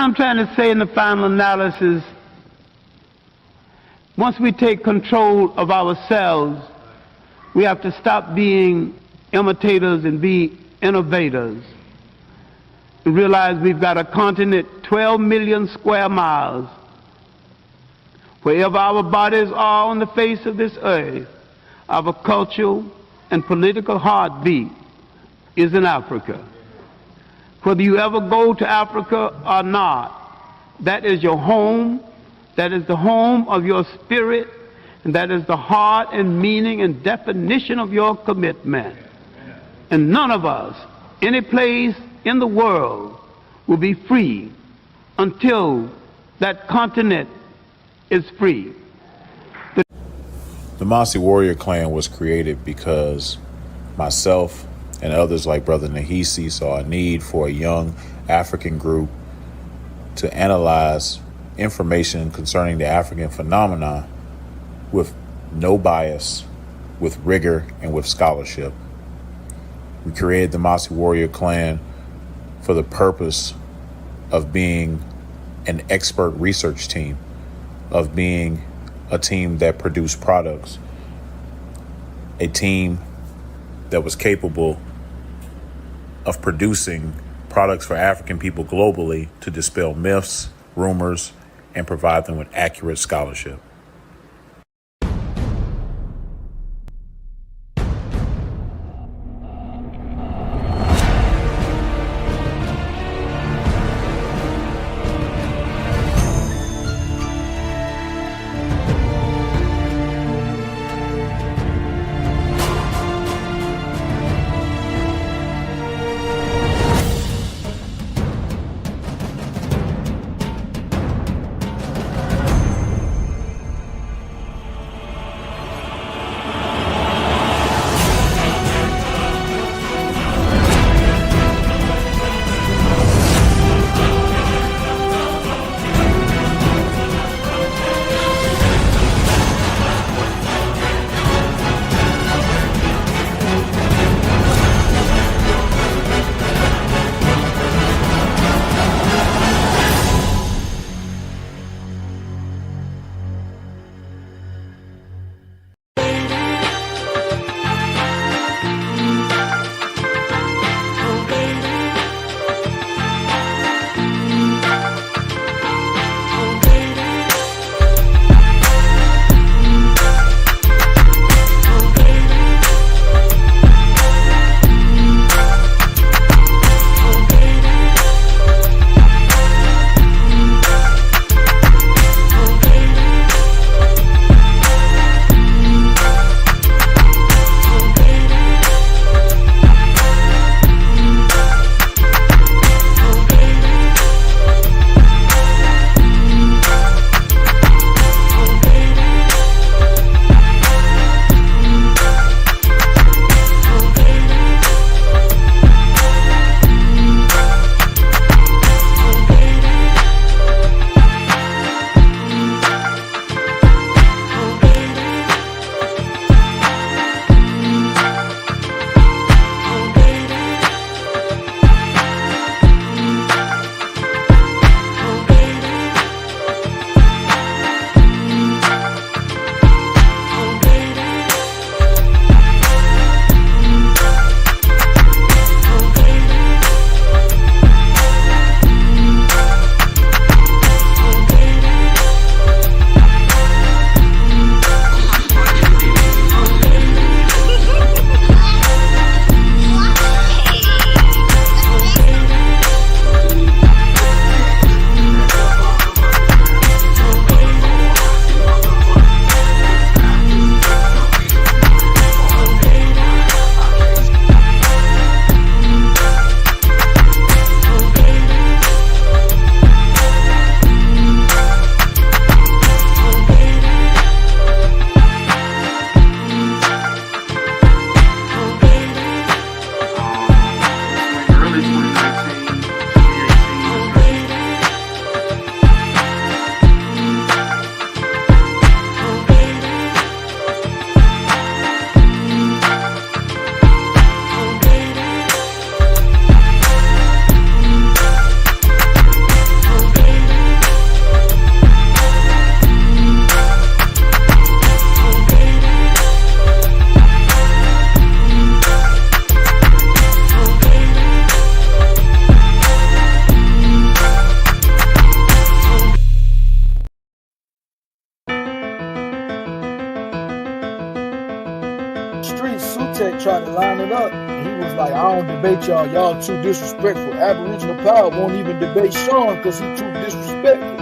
I'm trying to say in the final analysis, once we take control of ourselves, we have to stop being imitators and be innovators. We realize we've got a continent 12 million square miles. Wherever our bodies are on the face of this earth, our cultural and political heartbeat is in Africa. Whether you ever go to Africa or not, that is your home, that is the home of your spirit, and that is the heart and meaning and definition of your commitment. And none of us, any place in the world, will be free until that continent is free. The Masi Warrior Clan was created because myself and others like Brother Nahisi saw a need for a young African group to analyze information concerning the African phenomenon with no bias, with rigor, and with scholarship. We created the Masi Warrior Clan for the purpose of being an expert research team, of being a team that produced products, a team that was capable of producing products for African people globally to dispel myths, rumors, and provide them with accurate scholarship. tried to line it up, and he was like, I don't debate y'all. Y'all too disrespectful. Aboriginal power won't even debate Sean because he's too disrespectful.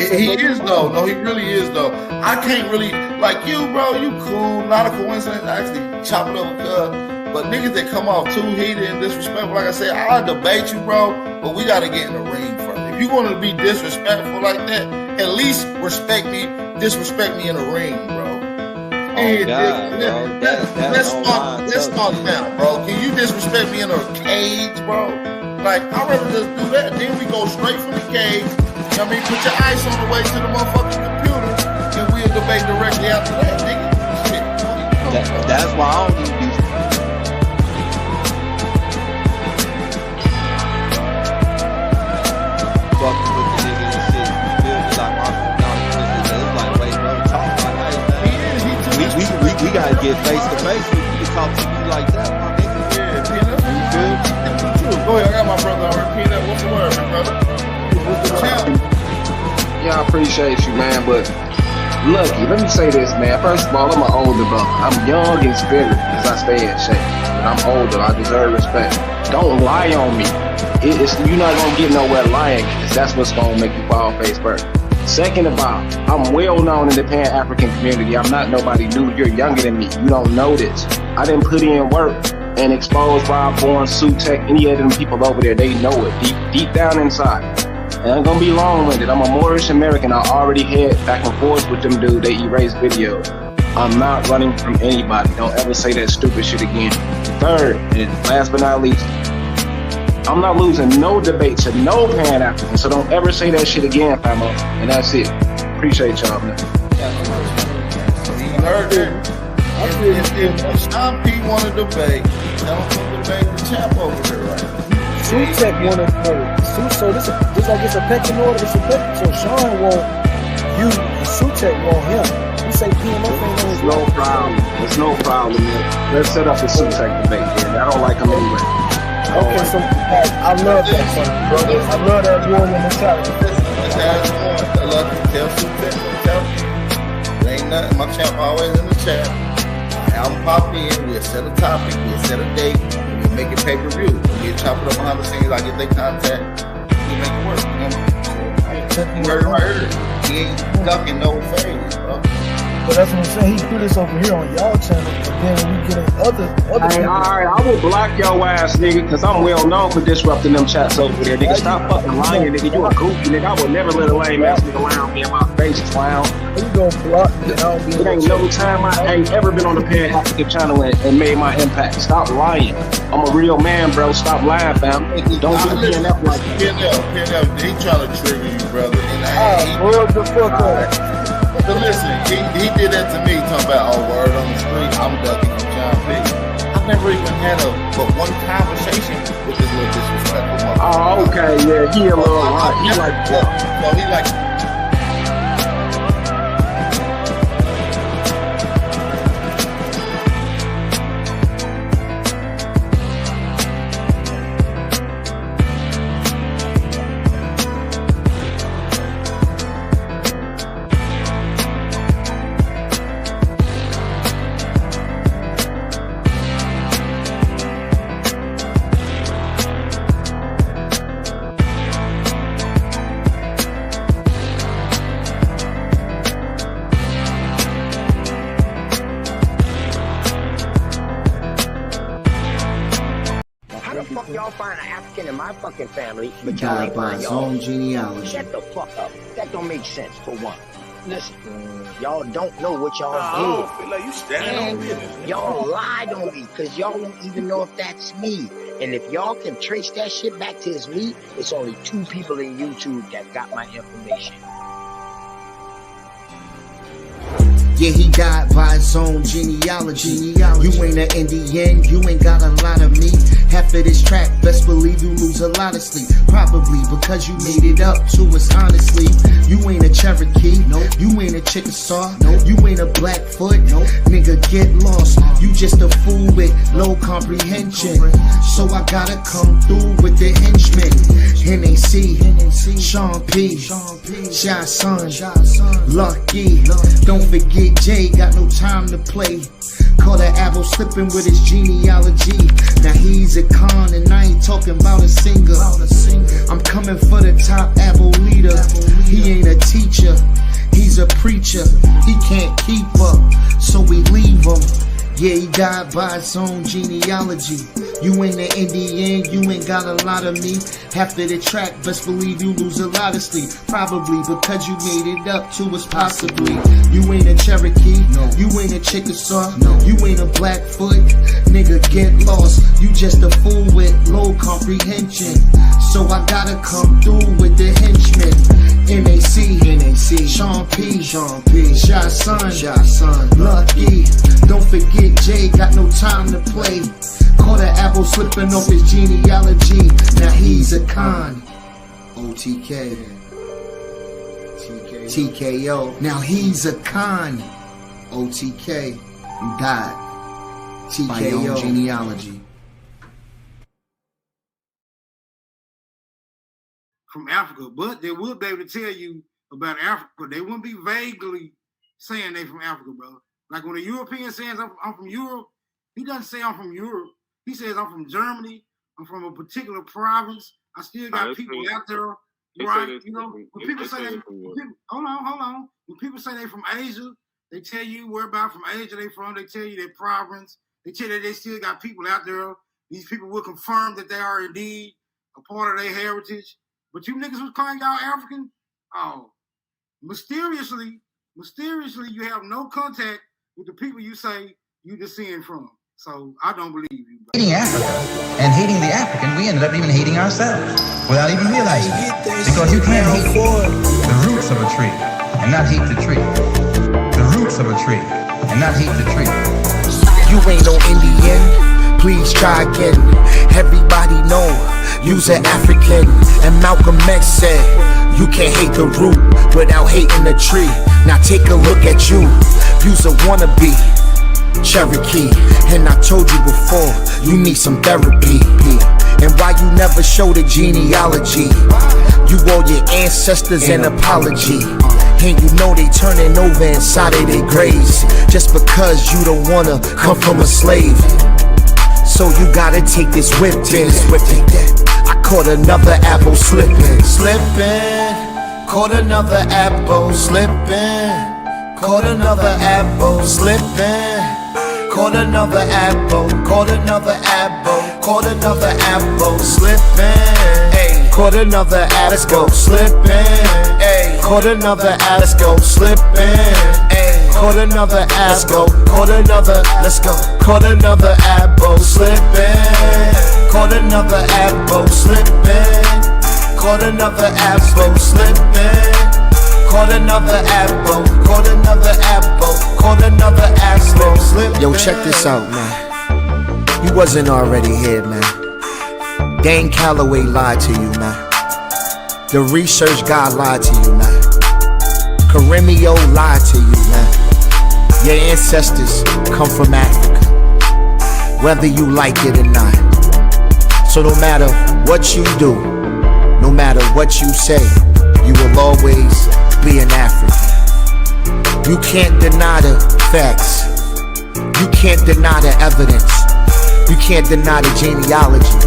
He is though. No, he really is though. I can't really like you, bro. You cool. Not a coincidence. I actually chop it up a cut. But niggas that come off too heated and disrespectful, like I said, I'll debate you, bro. But we gotta get in the ring first. If you want to be disrespectful like that, at least disrespect me in the ring, bro. Let's start now, bro. Can you disrespect me in a cage, bro? Like, I'd rather just do that. Then we go straight from the cage. I mean, put your ice on the way to the motherfucking computer, and we'll debate directly after that, nigga. Shit. That's why I don't even do fucking with the nigga and shit. You feel me? Like, it's like, wait, bro, talk like that, man. We gotta get face to face. We can talk to you like that, my nigga. Yeah, Peanut. You feel me? Go ahead, I got my brother over here. Peanut, what's the word, my brother? Yeah, I appreciate you, man, but Lucky, let me say this, man. First of all, I'm an older brother. I'm young in spirit as I stay in shape. But I'm older. I deserve respect. Don't lie on me. You're not going to get nowhere lying, because that's what's going to make you fall face first. Second of all, I'm well known in the Pan-African community. I'm not nobody new. You're younger than me. You don't know this. I didn't put in work and expose Rob Bourne, Sutek, any of them people over there. They know it deep down inside. And I'm gonna be long-winded. I'm a Moorish American. I already had back and forth with them dude. They erased videos. I'm not running from anybody. Don't ever say that stupid shit again. Third, and last but not least, I'm not losing no debate to no Pan-African. So don't ever say that shit again, famo. And that's it. Appreciate y'all, man. You heard that? If Sean P want to debate, tell him to debate the champ over there, right? Sutek wanted so this like it's a pecking order. It's a pecking. So Sean want you and Sutek want him. He say PMF ain't on his no problem. There's no problem, man. Let's set up a Sutek debate, man. I don't like him anyway. Okay, so I love that son, brother. I love that warrior mentality. That's one. I love to tell Sutek. There ain't nothing. My champ always in the chat. I'll pop in. We'll set a topic. We'll set a date. We'll make it pay-per-view. We'll chop it up behind the scenes. I get their contact. We make it work. You heard it right here. He ain't ducking no phase, bro. But that's what I'm saying. He do this over here on y'all channel, and then when we get in other hey, alright, I will block your ass, nigga, because I'm well known for disrupting them chats over there. Nigga, stop fucking lying, nigga. You a goofy, nigga. I would never let a lame ass nigga around me in my face, clown. You gonna block me? I don't be. It ain't no time I ain't ever been on the Pan-African channel and made my impact. Stop lying. I'm a real man, bro. Stop lying, fam. Don't do PNF like that. PNF, he trying to trigger you, brother. Word the fuck up. But listen, he did that to me, talking about, oh, word on the street, I'm ducking from John P. I've never even had but one conversation with this little disrespectful motherfucker. Oh, okay, yeah, he a little hot. He like that. So he like... Family, but y'all ain't find y'all own genealogy. Shut the fuck up. That don't make sense for one. Listen, y'all don't know what y'all did. I feel like you standing on business. Y'all lied on me because y'all don't even know if that's me. And if y'all can trace that shit back to it's me, it's only 2 people in YouTube that got my information. Yeah, he died by his own genealogy. You ain't an Indian, you ain't got a lot of me. Half of this track, best believe you lose a lot of sleep. Probably because you made it up to us honestly. You ain't a Cherokee, nope. You ain't a Chickasaw, nope. You ain't a Blackfoot, nope. Nigga, get lost. You just a fool with low comprehension. So I gotta come through with the henchmen. NAC, Sean P, Shy Son, Lucky. Don't forget Jay, got no time to play. Caught an apple slipping with his genealogy. Now he's a con and I ain't talking about a singer. I'm coming for the top apple leader. He ain't a teacher, he's a preacher. He can't keep up, so we leave him. Yeah, he died by his own genealogy. You ain't an Indian, you ain't got a lot of me. After the track, best believe you lose a lot of sleep. Probably because you made it up to us possibly. You ain't a Cherokee, no. You ain't a Chickasaw, no. You ain't a Blackfoot, nigga get lost. You just a fool with low comprehension. So I gotta come through with the henchmen. NAC, Sean P, Shy Son, Lucky. Don't forget Jay, got no time to play. Caught an apple slipping off his genealogy. Now he's a con. OTK. TKO. Now he's a con. OTK. You died. TKO. Genealogy. From Africa, but they will be able to tell you about Africa. They wouldn't be vaguely saying they from Africa, brother. Like when a European says I'm from Europe, he doesn't say I'm from Europe. He says I'm from Germany. I'm from a particular province. I still got people out there, right? You know, when people say hold on. When people say they from Asia, they tell you whereabouts from Asia they from. They tell you their province. They tell you they still got people out there. These people will confirm that they are indeed a part of their heritage. But you niggas was calling y'all African? Oh, mysteriously, you have no contact with the people you say you descend from. So I don't believe you. Bro. Hating Africa and hating the African, we ended up even hating ourselves without even realizing it. Because you can't hate the roots of a tree and not hate the tree. The roots of a tree and not hate the tree. You ain't no Indian, please try again. Everybody know you's an African. And Malcolm X said, you can't hate the root without hating the tree. Now take a look at you, you's a wannabe Cherokee. And I told you before, you need some therapy. And why you never show the genealogy? You owe your ancestors an apology. And you know they turning over inside of their graves just because you don't wanna come from a slave. So you gotta take this whip in. I caught another apple slipping. Caught another apple slipping. Caught another apple slipping. Caught another apple. Caught another apple. Caught another apple slipping. Caught another apple slipping. Caught another apple slipping. Caught another apple. Caught another. Let's go. Caught another apple slipping. Caught another apple slipping. Caught another apple slipping. Caught another apple. Caught another apple. Caught another apple slipping. Yo, check this out, man. You wasn't already here, man. Dan Calloway lied to you, man. The research guy lied to you, man. Karemio lied to you, man. Your ancestors come from Africa, whether you like it or not. So no matter what you do, no matter what you say, you will always be an African. You can't deny the facts. You can't deny the evidence. You can't deny the genealogy.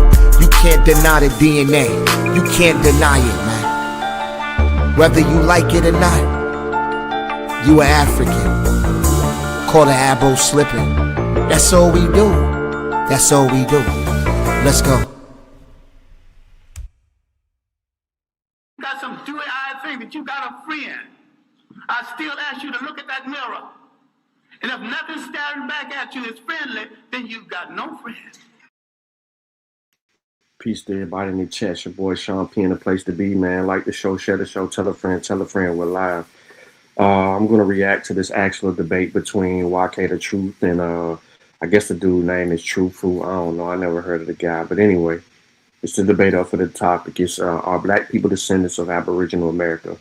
You can't deny the DNA. You can't deny it, man. Whether you like it or not, you are African. Caught an apple slipping. That's all we do. That's all we do. Let's go. Got some dewy-eyed thing that you got a friend. I still ask you to look at that mirror. And if nothing's staring back at you is friendly, then you've got no friend. Peace to everybody in the chat. Your boy Sean P in the place to be, man. Like the show, share the show, tell a friend we're live. I'm going to react to this actual debate between YK the Truth and I guess the dude name is Truthful. I don't know. I never heard of the guy. But anyway, it's the debate up for the topic. It's are black people descendants of Aboriginal America?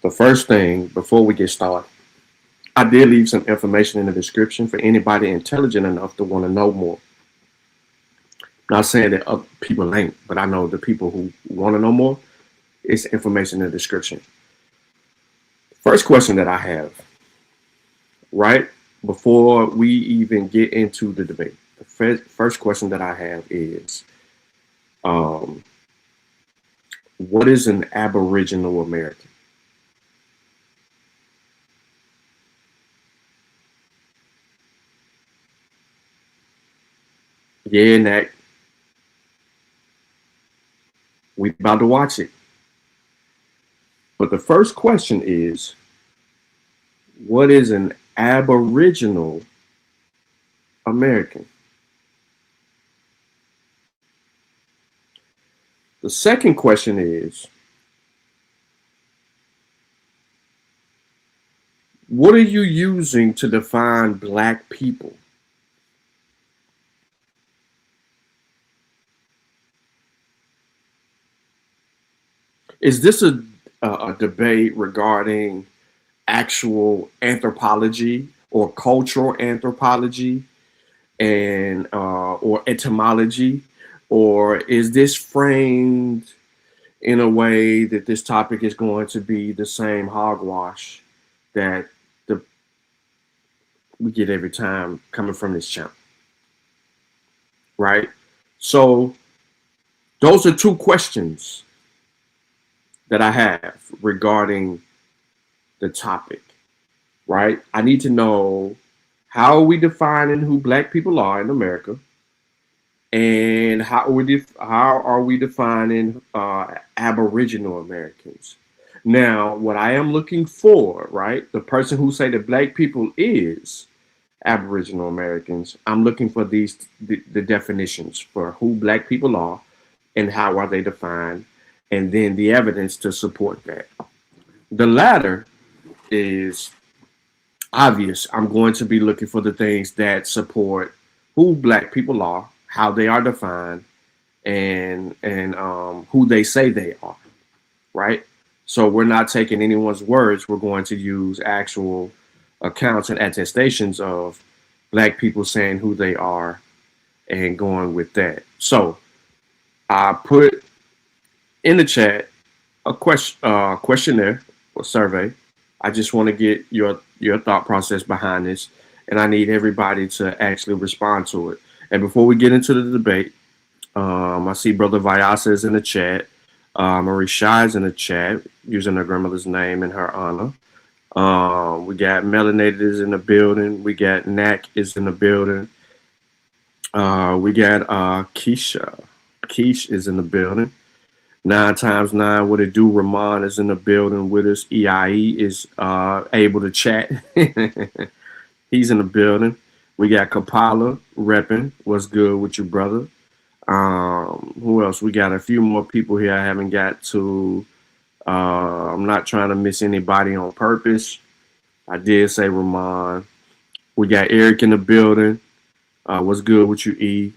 The first thing, before we get started, I did leave some information in the description for anybody intelligent enough to want to know more. I'm not saying that other people ain't, but I know the people who want to know more, it's information in the description. First question that I have, right? before we even get into the debate, the first question that I have is, what is an Aboriginal American? Yeah, Nat, we about to watch it. But the first question is, what is an Aboriginal American? The second question is, what are you using to define Black people? Is this a debate regarding actual anthropology or cultural anthropology and or etymology, or is this framed in a way that this topic is going to be the same hogwash that we get every time coming from this channel, right? So those are two questions that I have regarding the topic, right? I need to know, how are we defining who Black people are in America, and how are we defining Aboriginal Americans? Now, what I am looking for, right, the person who say that Black people is Aboriginal Americans, I'm looking for the definitions for who Black people are and how are they defined, and then the evidence to support that. The latter is obvious. I'm going to be looking for the things that support who Black people are, how they are defined, and who they say they are, right? So we're not taking anyone's words. We're going to use actual accounts and attestations of Black people saying who they are and going with that. So I put in the chat a questionnaire or survey. I just want to get your thought process behind this, and I need everybody to actually respond to it. And before we get into the debate, I see Brother Vyasa is in the chat. Marie Shai is in the chat using her grandmother's name in her honor. We got Melanated is in the building. We got Knack is in the building. We got Keisha. Keish is in the building. 9x9, what it do? Ramon is in the building with us. EIE is able to chat. He's in the building. We got Kapala repping. What's good with you, brother? Who else? We got a few more people here I haven't got to. I'm not trying to miss anybody on purpose. I did say Ramon. We got Eric in the building. What's good with you, E?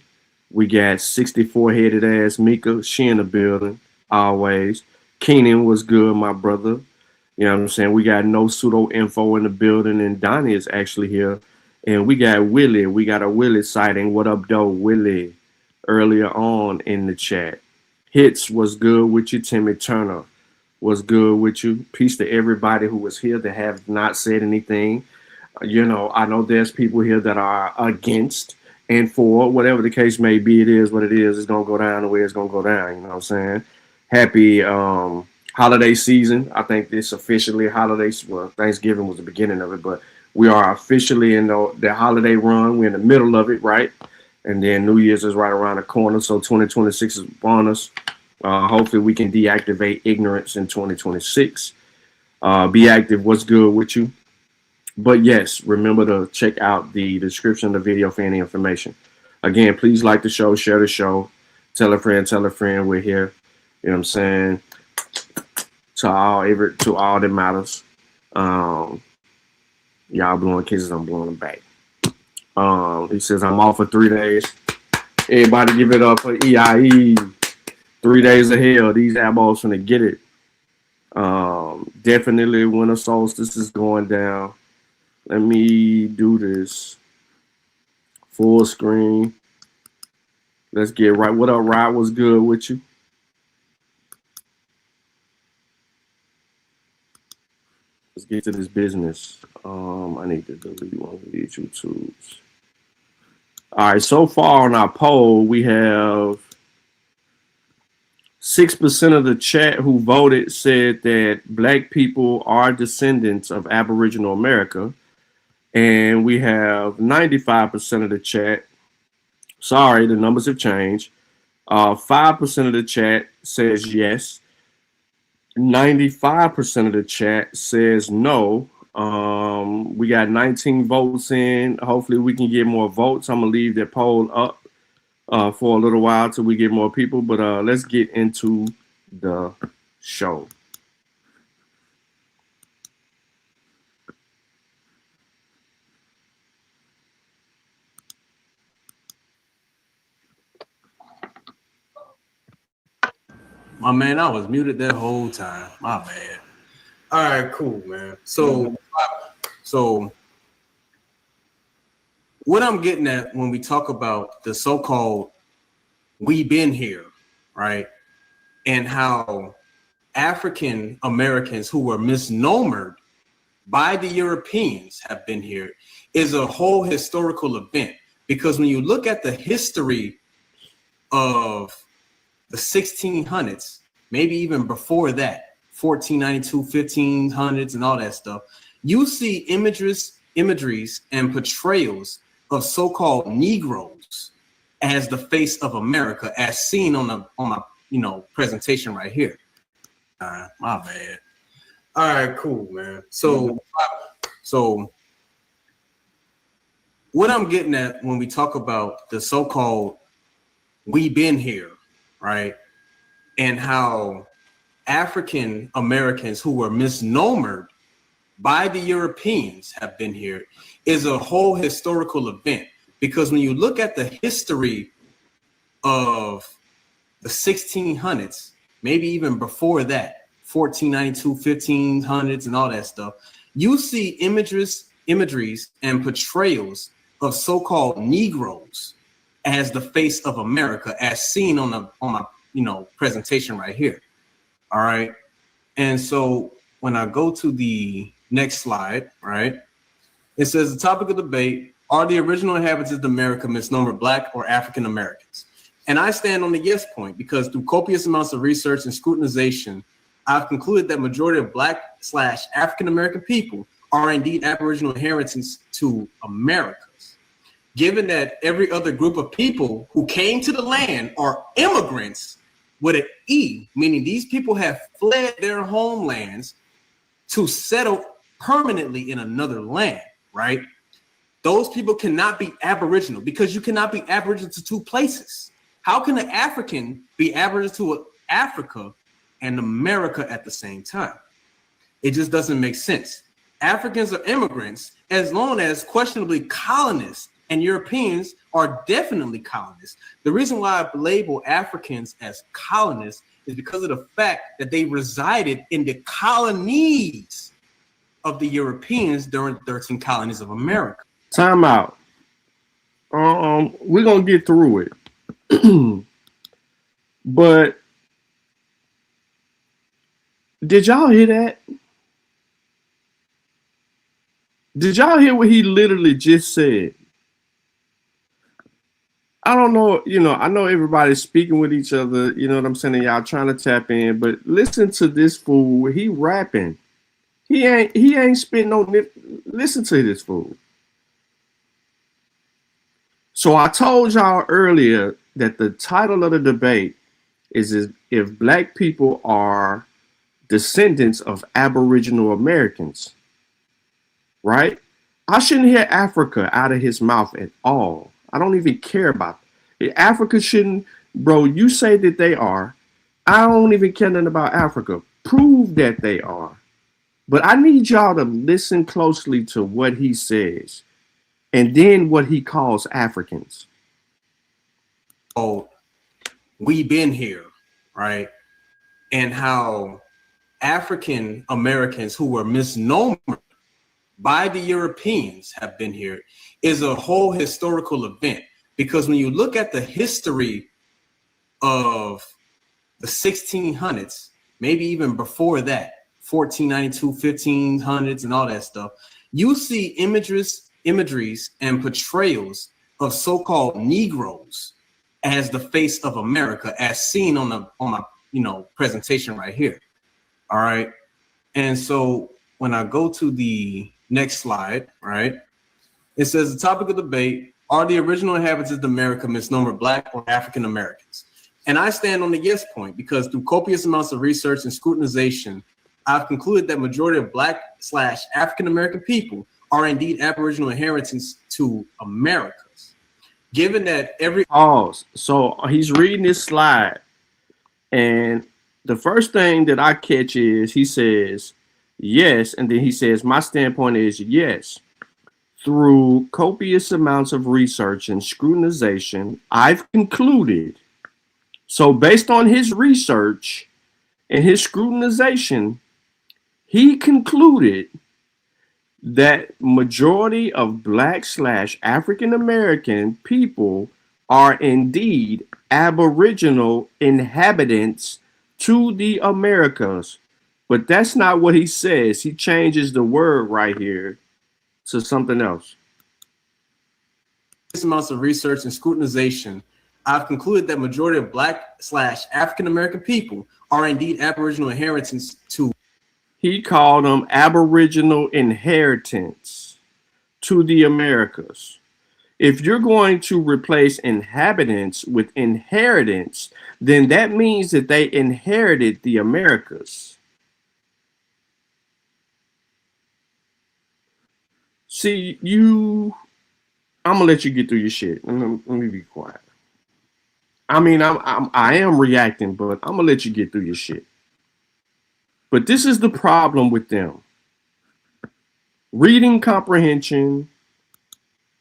We got 64 headed ass Mika. She in the building. Always. Keenan was good, my brother. You know what I'm saying? We got no pseudo info in the building, and Donnie is actually here. And we got Willie. We got a Willie sighting. What up, though, Willie? Earlier on in the chat. Hits was good with you. Timmy Turner was good with you. Peace to everybody who was here that have not said anything. You know, I know there's people here that are against and for, whatever the case may be. It is what it is. It's going to go down the way it's going to go down. You know what I'm saying? Happy holiday season. I think this officially holidays. Well, Thanksgiving was the beginning of it, but we are officially in the holiday run. We're in the middle of it, right? And then New Year's is right around the corner. So 2026 is upon us. Hopefully we can deactivate ignorance in 2026. Be active. What's good with you? But yes, remember to check out the description of the video for any information. Again, please like the show, share the show, tell a friend we're here. You know what I'm saying? To all that matters. Y'all blowing kisses, I'm blowing them back. He says I'm off for 3 days. Everybody give it up for EIE. 3 days of hell. These eyeballs finna get it. Definitely winter solstice is going down. Let me do this full screen. Let's get right. What up, Rod? What's good with you? Let's get to this business. I need to delete one of these YouTubes. All right, so far on our poll, we have 6% of the chat who voted said that Black people are descendants of Aboriginal America. And we have 95% of the chat. Sorry, the numbers have changed. 5% of the chat says yes. 95% of the chat says no. We got 19 votes in. Hopefully we can get more votes. I'm gonna leave that poll up for a little while till we get more people, but let's get into the show. My man, I was muted that whole time. My bad. All right, cool, man. So what I'm getting at when we talk about the so-called "we been here," right, and how African Americans who were misnomered by the Europeans have been here is a whole historical event. Because when you look at the history of the 1600s, maybe even before that, 1492, 1500s, and all that stuff, you see imageries and portrayals of so-called Negroes as the face of America, as seen on my presentation right here. My bad. All right, cool, man. So what I'm getting at when we talk about the so-called "we been here," right, and how African Americans who were misnomered by the Europeans have been here is a whole historical event. Because when you look at the history of the 1600s, maybe even before that, 1492, 1500s, and all that stuff, you see imageries and portrayals of so-called Negroes as the face of America, as seen on my presentation right here. All right. And so when I go to the next slide, right, it says the topic of debate: are the original inhabitants of America misnomered Black or African Americans? And I stand on the yes point, because through copious amounts of research and scrutinization, I've concluded that majority of Black/African American people are indeed Aboriginal inheritance to Americas. Given that every other group of people who came to the land are immigrants with an E, meaning these people have fled their homelands to settle permanently in another land, right? Those people cannot be Aboriginal, because you cannot be Aboriginal to two places. How can an African be Aboriginal to Africa and America at the same time? It just doesn't make sense. Africans are immigrants as long as questionably colonists, and Europeans are definitely colonists. The reason why I label Africans as colonists is because of the fact that they resided in the colonies of the Europeans during the 13 colonies of America. Time out. We're gonna get through it. But did y'all hear that? Did y'all hear what he literally just said? I don't know, I know everybody's speaking with each other, you know what I'm saying, and y'all trying to tap in, but listen to this fool. He rapping. He ain't spitting no listen to this fool. So I told y'all earlier that the title of the debate is if Black people are descendants of Aboriginal Americans, right? I shouldn't hear Africa out of his mouth at all. I don't even care about it. Africa shouldn't, bro, you say that they are. I don't even care nothing about Africa. Prove that they are. But I need y'all to listen closely to what he says and then what he calls Africans. Oh, we been here, right? And how African Americans who were misnomered by the Europeans have been here is a whole historical event. Because when you look at the history of the 1600s, maybe even before that, 1492, 1500s, and all that stuff, you see imageries and portrayals of so-called Negroes as the face of America, as seen on my presentation right here. All right. And so when I go to the next slide, right, it says the topic of debate, are the original inhabitants of America misnomer Black or African Americans? And I stand on the yes point because through copious amounts of research and scrutinization, I've concluded that majority of Black/African American people are indeed Aboriginal inheritance to Americas. Given that every pause. So he's reading this slide, and the first thing that I catch is he says yes, and then he says my standpoint is yes. Through copious amounts of research and scrutinization, I've concluded. So based on his research and his scrutinization, he concluded that majority of Black/African American people are indeed Aboriginal inhabitants to the Americas. But that's not what he says. He changes the word right here to something else. Amounts of research and scrutinization, I've concluded that majority of Black/African American people are indeed Aboriginal inheritance to. He called them Aboriginal inheritance to the Americas. If you're going to replace inhabitants with inheritance, then that means that they inherited the Americas. See, I'm gonna let you get through your shit. Let me be quiet. I mean, I am reacting, but I'm gonna let you get through your shit. But this is the problem with them. Reading comprehension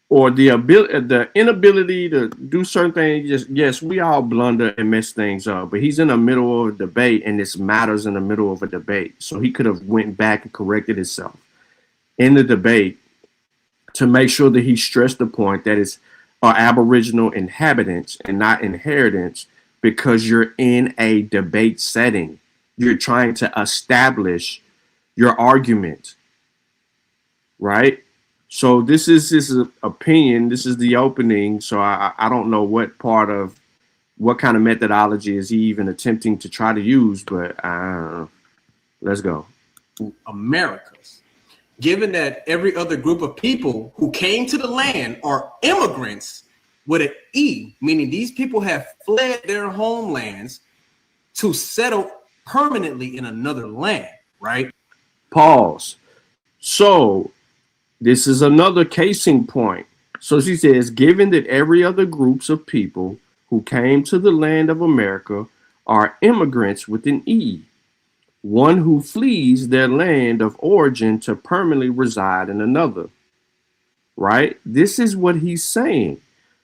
or the inability to do certain things. Yes, we all blunder and mess things up, but he's in the middle of a debate and this matters in the middle of a debate. So he could have went back and corrected himself in the debate to make sure that he stressed the point that it's Aboriginal inhabitants and not inheritance, because you're in a debate setting. You're trying to establish your argument, right? So this is his opinion. This is the opening. So I don't know what kind of methodology is he even attempting to try to use, but let's go. Americas. Given that every other group of people who came to the land are immigrants with an E, meaning these people have fled their homelands to settle permanently in another land, right? Pause. So this is another casing point. So she says, given that every other groups of people who came to the land of America are immigrants with an E, one who flees their land of origin to permanently reside in another, right? This is what he's saying.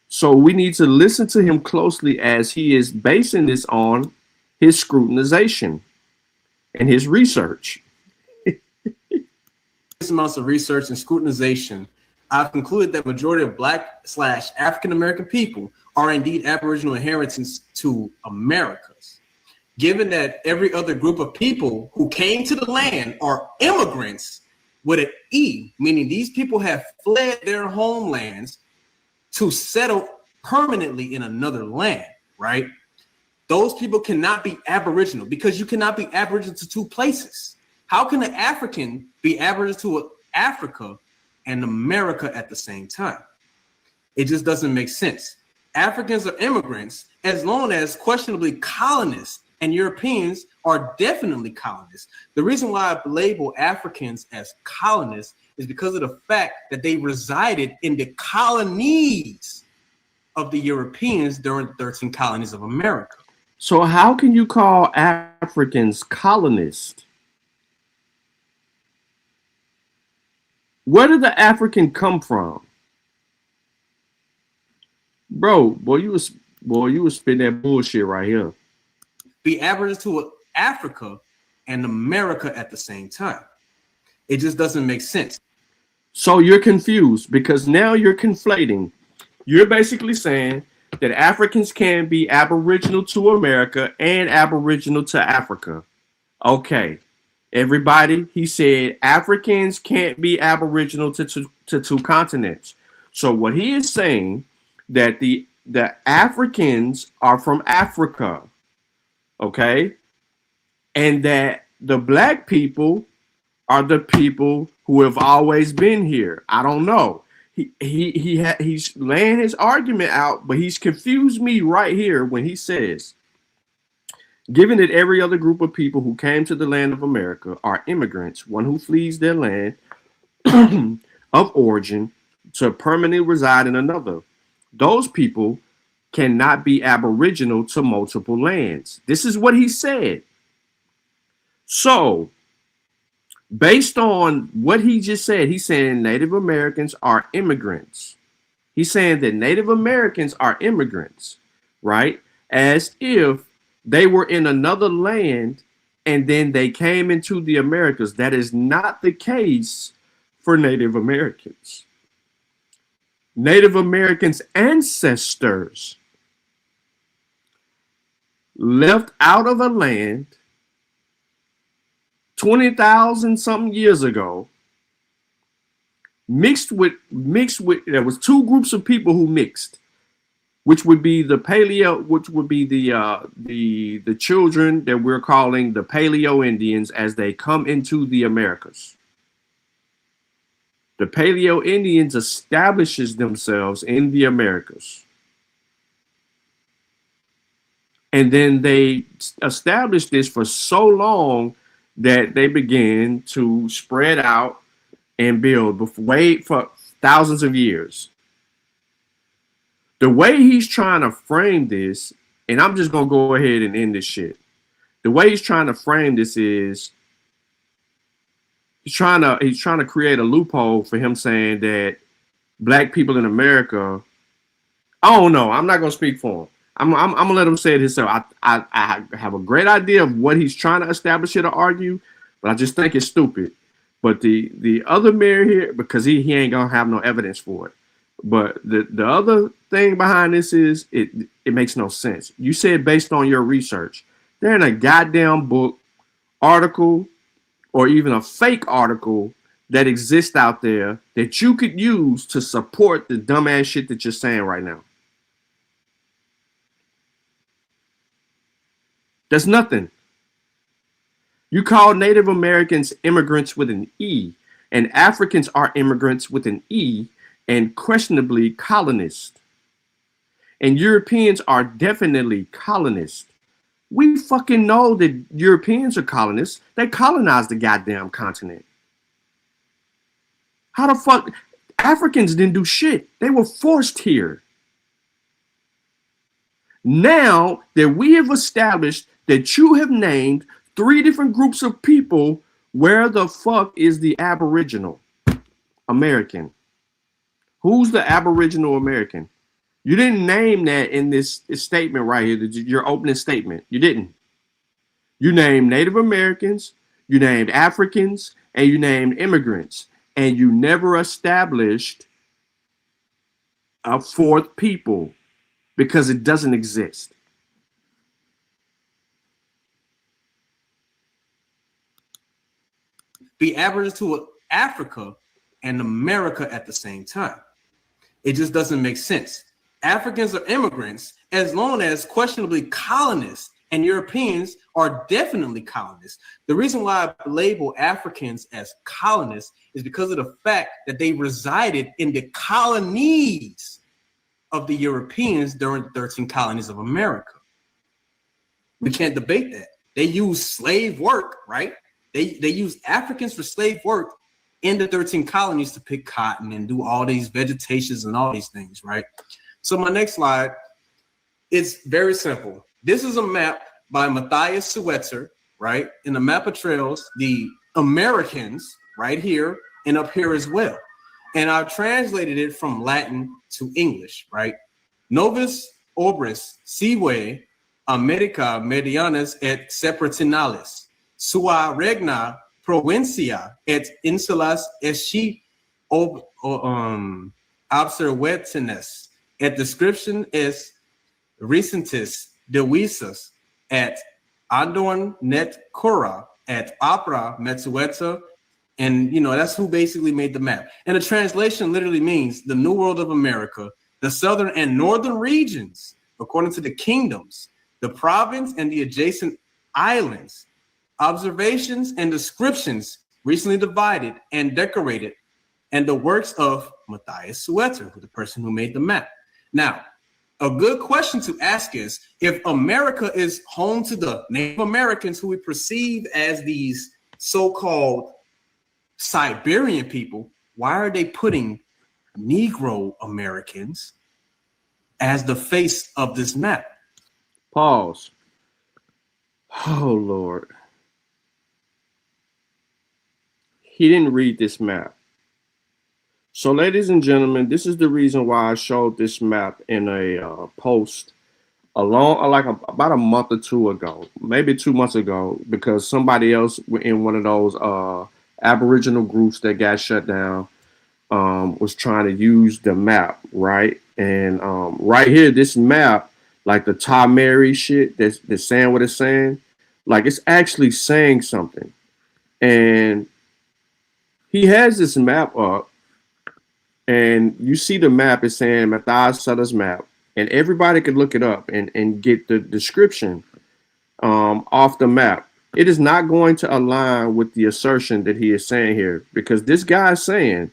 So we need to listen to him closely as he is basing this on his scrutinization and his research. Amounts of research and scrutinization, I've concluded that majority of Black/African American people are indeed Aboriginal inheritance to Americas. Given that every other group of people who came to the land are immigrants with an E, meaning these people have fled their homelands to settle permanently in another land, right? Those people cannot be Aboriginal because you cannot be Aboriginal to two places. How can an African be Aboriginal to Africa and America at the same time? It just doesn't make sense. Africans are immigrants as long as questionably colonists, and Europeans are definitely colonists. The reason why I label Africans as colonists is because of the fact that they resided in the colonies of the Europeans during the 13 colonies of America. So how can you call Africans colonists? Where did the African come from? Boy, you was spitting that bullshit right here. Be Aboriginal to Africa and America at the same time. It just doesn't make sense. So you're confused because now you're conflating. You're basically saying that Africans can be Aboriginal to America and Aboriginal to Africa. Okay. Everybody, he said, Africans can't be aboriginal to two continents. So what he is saying that the Africans are from Africa, okay, and that the black people are the people who have always been here. I don't know. He's laying his argument out, but he's confused me right here when he says, given that every other group of people who came to the land of America are immigrants, one who flees their land of origin to permanently reside in another, those people cannot be aboriginal to multiple lands. This is what he said. So, based on what he just said, he's saying Native Americans are immigrants. He's saying that Native Americans are immigrants, right? As if they were in another land and then they came into the Americas. That is not the case for Native Americans. Native Americans' ancestors left out of a land 20,000 something years ago, mixed with there was two groups of people who mixed, which would be the paleo, which would be the children that we're calling the Paleo Indians as they come into the Americas. The Paleo Indians establishes themselves in the Americas. And then they established this for so long that they began to spread out and build for thousands of years. The way he's trying to frame this, and I'm just going to go ahead and end this shit. The way he's trying to frame this is he's trying to create a loophole for him saying that black people in America, I don't know, I'm not going to speak for him. I'm going to let him say it himself. I have a great idea of what he's trying to establish here to argue, but I just think it's stupid. But the other mayor here, because he ain't going to have no evidence for it. But the other thing behind this is it makes no sense. You said based on your research. There ain't a goddamn book, article, or even a fake article that exists out there that you could use to support the dumbass shit that you're saying right now. There's nothing. You call Native Americans immigrants with an E, and Africans are immigrants with an E, and questionably colonists. And Europeans are definitely colonists. We fucking know that Europeans are colonists. They colonized the goddamn continent. How the fuck? Africans didn't do shit. They were forced here. Now that we have established that you have named 3 different groups of people, where the fuck is the Aboriginal American? Who's the Aboriginal American? You didn't name that in this statement right here, your opening statement. You didn't. You named Native Americans, you named Africans, and you named immigrants. And you never established a 4th people because it doesn't exist. Be Aboriginal to Africa and America at the same time. It just doesn't make sense. Africans are immigrants as long as questionably colonists, and Europeans are definitely colonists. The reason why I label Africans as colonists is because of the fact that they resided in the colonies of the Europeans during the 13 colonies of America. We can't debate that. They use slave work, right? They use Africans for slave work in the 13 colonies to pick cotton and do all these vegetations and all these things, right? So my next slide, it's very simple. This is a map by Matthias Suetzer, right? In the map of trails, the Americans right here and up here as well. And I've translated it from Latin to English, right? Novus orbis sive America medianas et separationalis. Sua regna provincia et insulas esci observationes et description es recentis devisas et adorn net cura at Opera Metsueta, and that's who basically made the map. And the translation literally means the New World of America, the southern and northern regions, according to the kingdoms, the province and the adjacent islands, observations and descriptions recently divided and decorated, and the works of Matthias Sueter, the person who made the map. Now, a good question to ask is, if America is home to the Native Americans who we perceive as these so-called Siberian people, why are they putting Negro Americans as the face of this map? Pause. Oh, Lord. He didn't read this map. So, ladies and gentlemen, this is the reason why I showed this map in a post about a month or two ago, maybe 2 months ago, because somebody else in one of those Aboriginal groups that got shut down was trying to use the map, right? And right here, this map, like the Ta Mary shit that's saying what it's saying, like it's actually saying something. And he has this map up, and you see the map is saying Matthias Sutter's map, and everybody could look it up and get the description off the map. It is not going to align with the assertion that he is saying here, because this guy is saying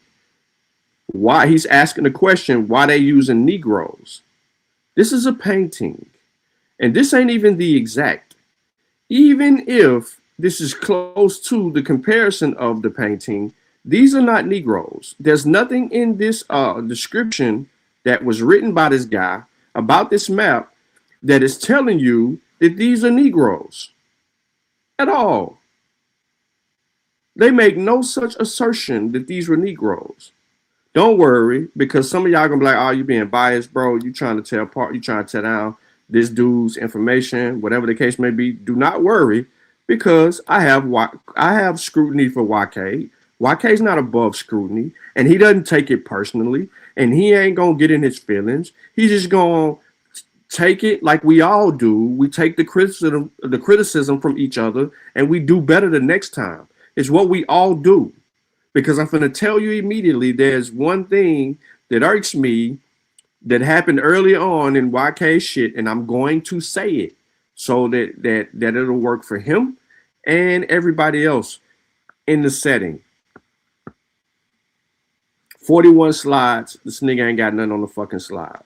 why he's asking the question, why they using Negroes. This is a painting, and this ain't even the exact. Even if this is close to the comparison of the painting, these are not Negroes. There's nothing in this description that was written by this guy about this map that is telling you that these are Negroes at all. They make no such assertion that these were Negroes. Don't worry, because some of y'all gonna be like, oh, you being biased, bro. You trying to tear down this dude's information, whatever the case may be. Do not worry, because I have scrutiny for YK. YK's not above scrutiny, and he doesn't take it personally, and he ain't gonna get in his feelings. He's just gonna take it like we all do. We take the criticism from each other, and we do better the next time. It's what we all do. Because I'm going to tell you immediately, there's one thing that irks me that happened early on in YK shit, and I'm going to say it so that it'll work for him and everybody else in the setting. 41 slides. This nigga ain't got nothing on the fucking slide.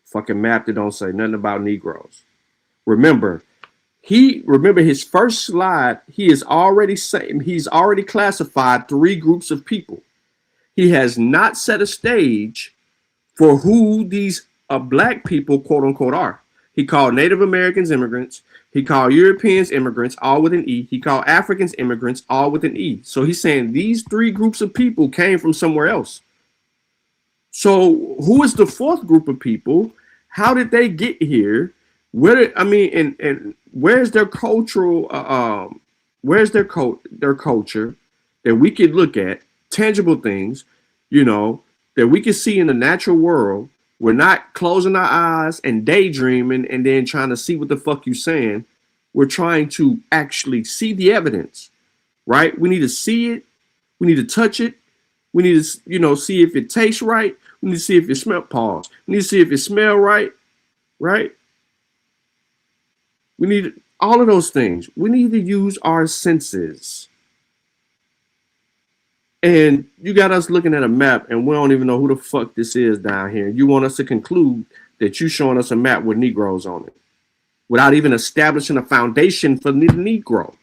Fucking map that don't say nothing about Negroes. Remember his first slide, he's already classified 3 groups of people. He has not set a stage for who these black people, quote unquote, are. He called Native Americans immigrants. He called Europeans immigrants, all with an E. He called Africans immigrants, all with an E. So he's saying these 3 groups of people came from somewhere else. So who is the 4th group of people? How did they get here? And where's their cultural, where's their culture that we could look at, tangible things, that we can see in the natural world. We're not closing our eyes and daydreaming and then trying to see what the fuck you're saying. We're trying to actually see the evidence, right? We need to see it. We need to touch it. We need to, see if it tastes right. We need to see if it smells. We need to see if it smells right, right? We need all of those things. We need to use our senses. And you got us looking at a map and we don't even know who the fuck this is down here. You want us to conclude that you're showing us a map with Negroes on it without even establishing a foundation for the Negro.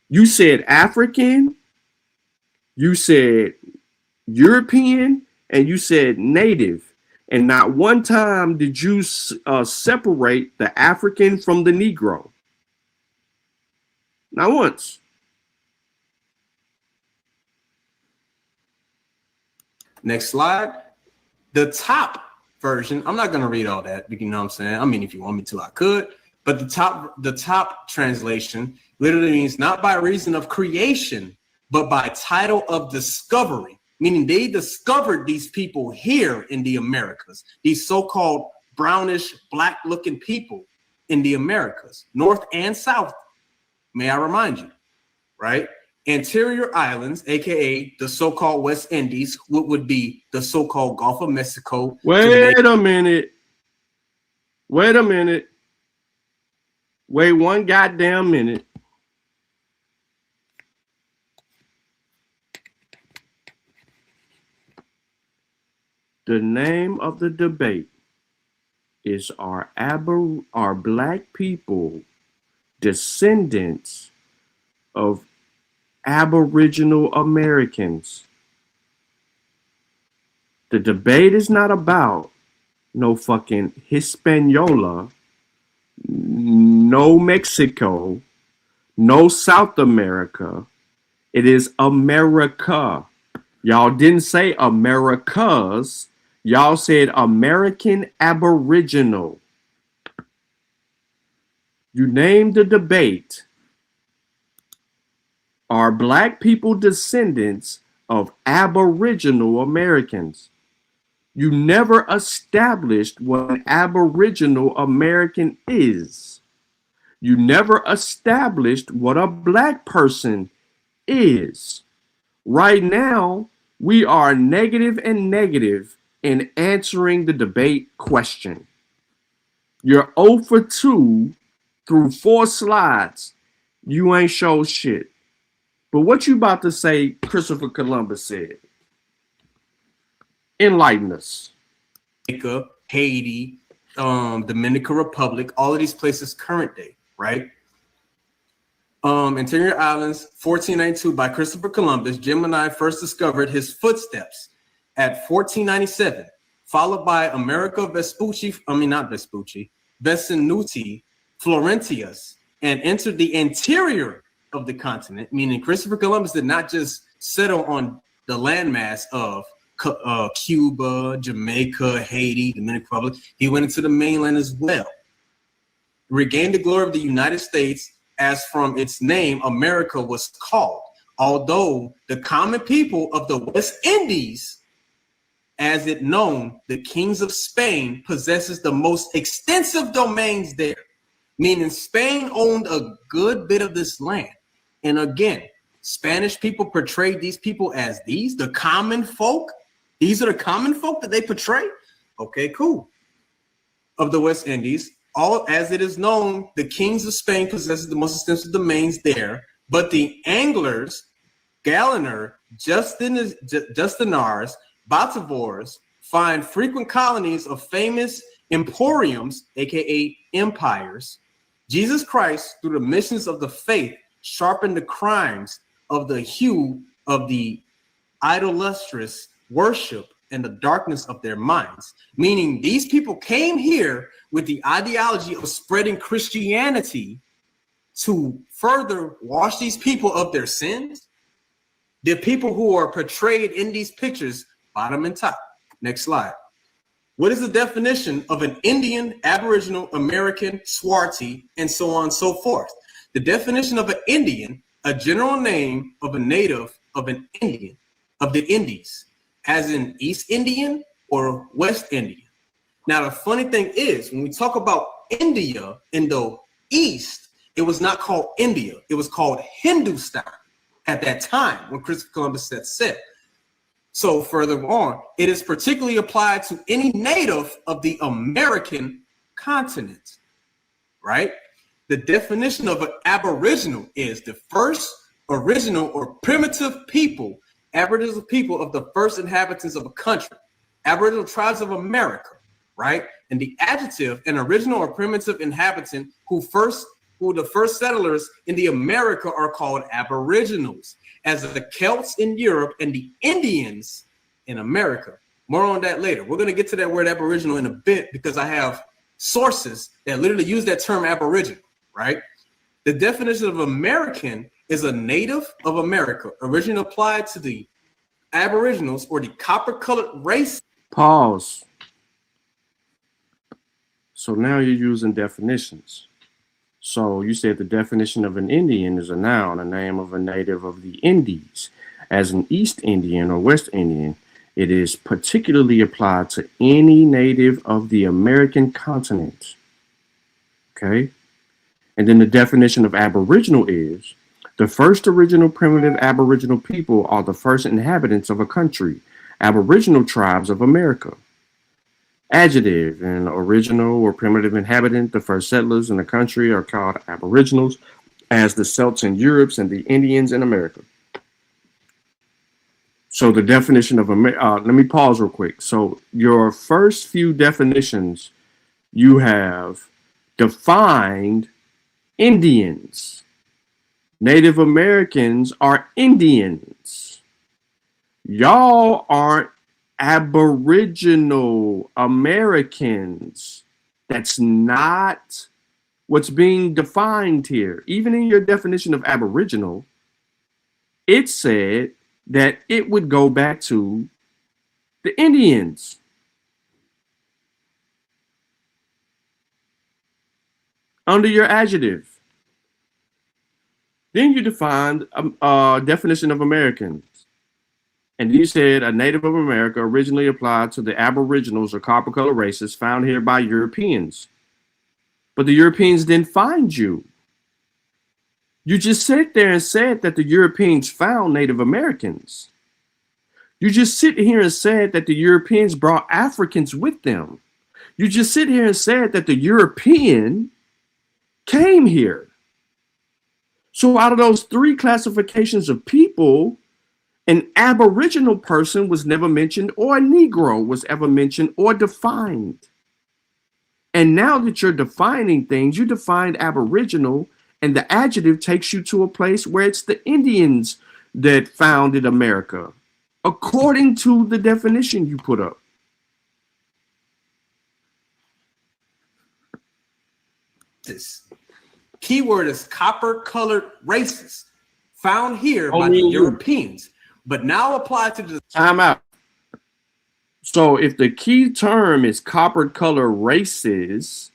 You said African, you said European, and you said Native. And not one time did you separate the African from the Negro. Not once. Next slide. The top version, I'm not going to read all that, you know what I'm saying? I mean, if you want me to, I could. But the top translation literally means not by reason of creation, but by title of discovery. Meaning they discovered these people here in the Americas, these so-called brownish, black-looking people. in the Americas, North and South, may I remind you, right? Interior islands, aka the so-called West Indies, what would be the so-called Gulf of Mexico. Wait a minute. Wait a minute. Wait one goddamn minute. The name of the debate is are black people descendants of Aboriginal Americans? The debate is not about no fucking Hispaniola, no Mexico, no South America. It is America. Y'all didn't say Americas. Y'all said American Aboriginal. You named the debate, are black people descendants of Aboriginal Americans? You never established what an Aboriginal American is. You never established what a black person is. Right now, we are negative and negative in answering the debate question. You're 0 for 2 through 4 slides. You ain't show shit. But what you about to say Christopher Columbus said? Enlighten us. Haiti, Dominican Republic, all of these places current day, right? Interior Islands, 1492 by Christopher Columbus. Gemini first discovered his footsteps at 1497, followed by America Vespucci, Vespucci Florentius, and entered the interior of the continent, meaning Christopher Columbus did not just settle on the landmass of Cuba, Jamaica, Haiti, Dominican Republic. He went into the mainland as well. Regained the glory of the United States, as from its name, America was called. Although the common people of the West Indies, as it known, the kings of Spain possesses the most extensive domains there, meaning Spain owned a good bit of this land. And again, Spanish people portrayed these people as the common folk. These are the common folk that they portray. Okay, cool. Of the West Indies, all as it is known, the kings of Spain possesses the most extensive domains there. But the anglers, Galliner, Justinars, Batavors, find frequent colonies of famous emporiums, aka empires. Jesus Christ, through the missions of the faith, sharpened the crimes of the hue of the idolatrous worship and the darkness of their minds. Meaning these people came here with the ideology of spreading Christianity to further wash these people of their sins. The people who are portrayed in these pictures, bottom and top. Next slide. What is the definition of an Indian, Aboriginal, American, Swarty, and so on and so forth? The definition of an Indian, a general name of a native of an Indian, of the Indies, as in East Indian or West Indian. Now, the funny thing is, when we talk about India in the East, it was not called India. It was called Hindustan at that time when Christopher Columbus set sail. So further on, it is particularly applied to any native of the American continent, right? The definition of an Aboriginal is the first original or primitive people, Aboriginal people of the first inhabitants of a country, Aboriginal tribes of America, right? And the adjective, an original or primitive inhabitant who the first settlers in the America are called Aboriginals, as the Celts in Europe and the Indians in America. More on that later. We're going to get to that word Aboriginal in a bit because I have sources that literally use that term Aboriginal, right? The definition of American is a native of America, originally applied to the Aboriginals or the copper-colored race. Pause. So now you're using definitions. So you said the definition of an Indian is a noun, a name of a native of the Indies. As an East Indian or West Indian, it is particularly applied to any native of the American continent. Okay. And then the definition of Aboriginal is the first original primitive Aboriginal people are the first inhabitants of a country, Aboriginal tribes of America. Adjective, an original or primitive inhabitant, the first settlers in the country are called Aboriginals, as the Celts in Europe and the Indians in America. So the definition of let me pause real quick. So your first few definitions, you have defined Indians. Native Americans are Indians. Y'all aren't Aboriginal Americans. That's not what's being defined here. Even in your definition of Aboriginal, it said that it would go back to the Indians. Under your adjective. Then you defined a definition of Americans. And you said a native of America originally applied to the Aboriginals or copper color races found here by Europeans. But the Europeans didn't find you. You just sat there and said that the Europeans found Native Americans. You just sit here and said that the Europeans brought Africans with them. You just sit here and said that the European came here. So out of those three classifications of people, an Aboriginal person was never mentioned, or a Negro was ever mentioned or defined. And now that you're defining things, you defined Aboriginal, and the adjective takes you to a place where it's the Indians that founded America, according to the definition you put up. This keyword is copper-colored races found here by the Europeans, but now applied to the time out. So if the key term is copper color races,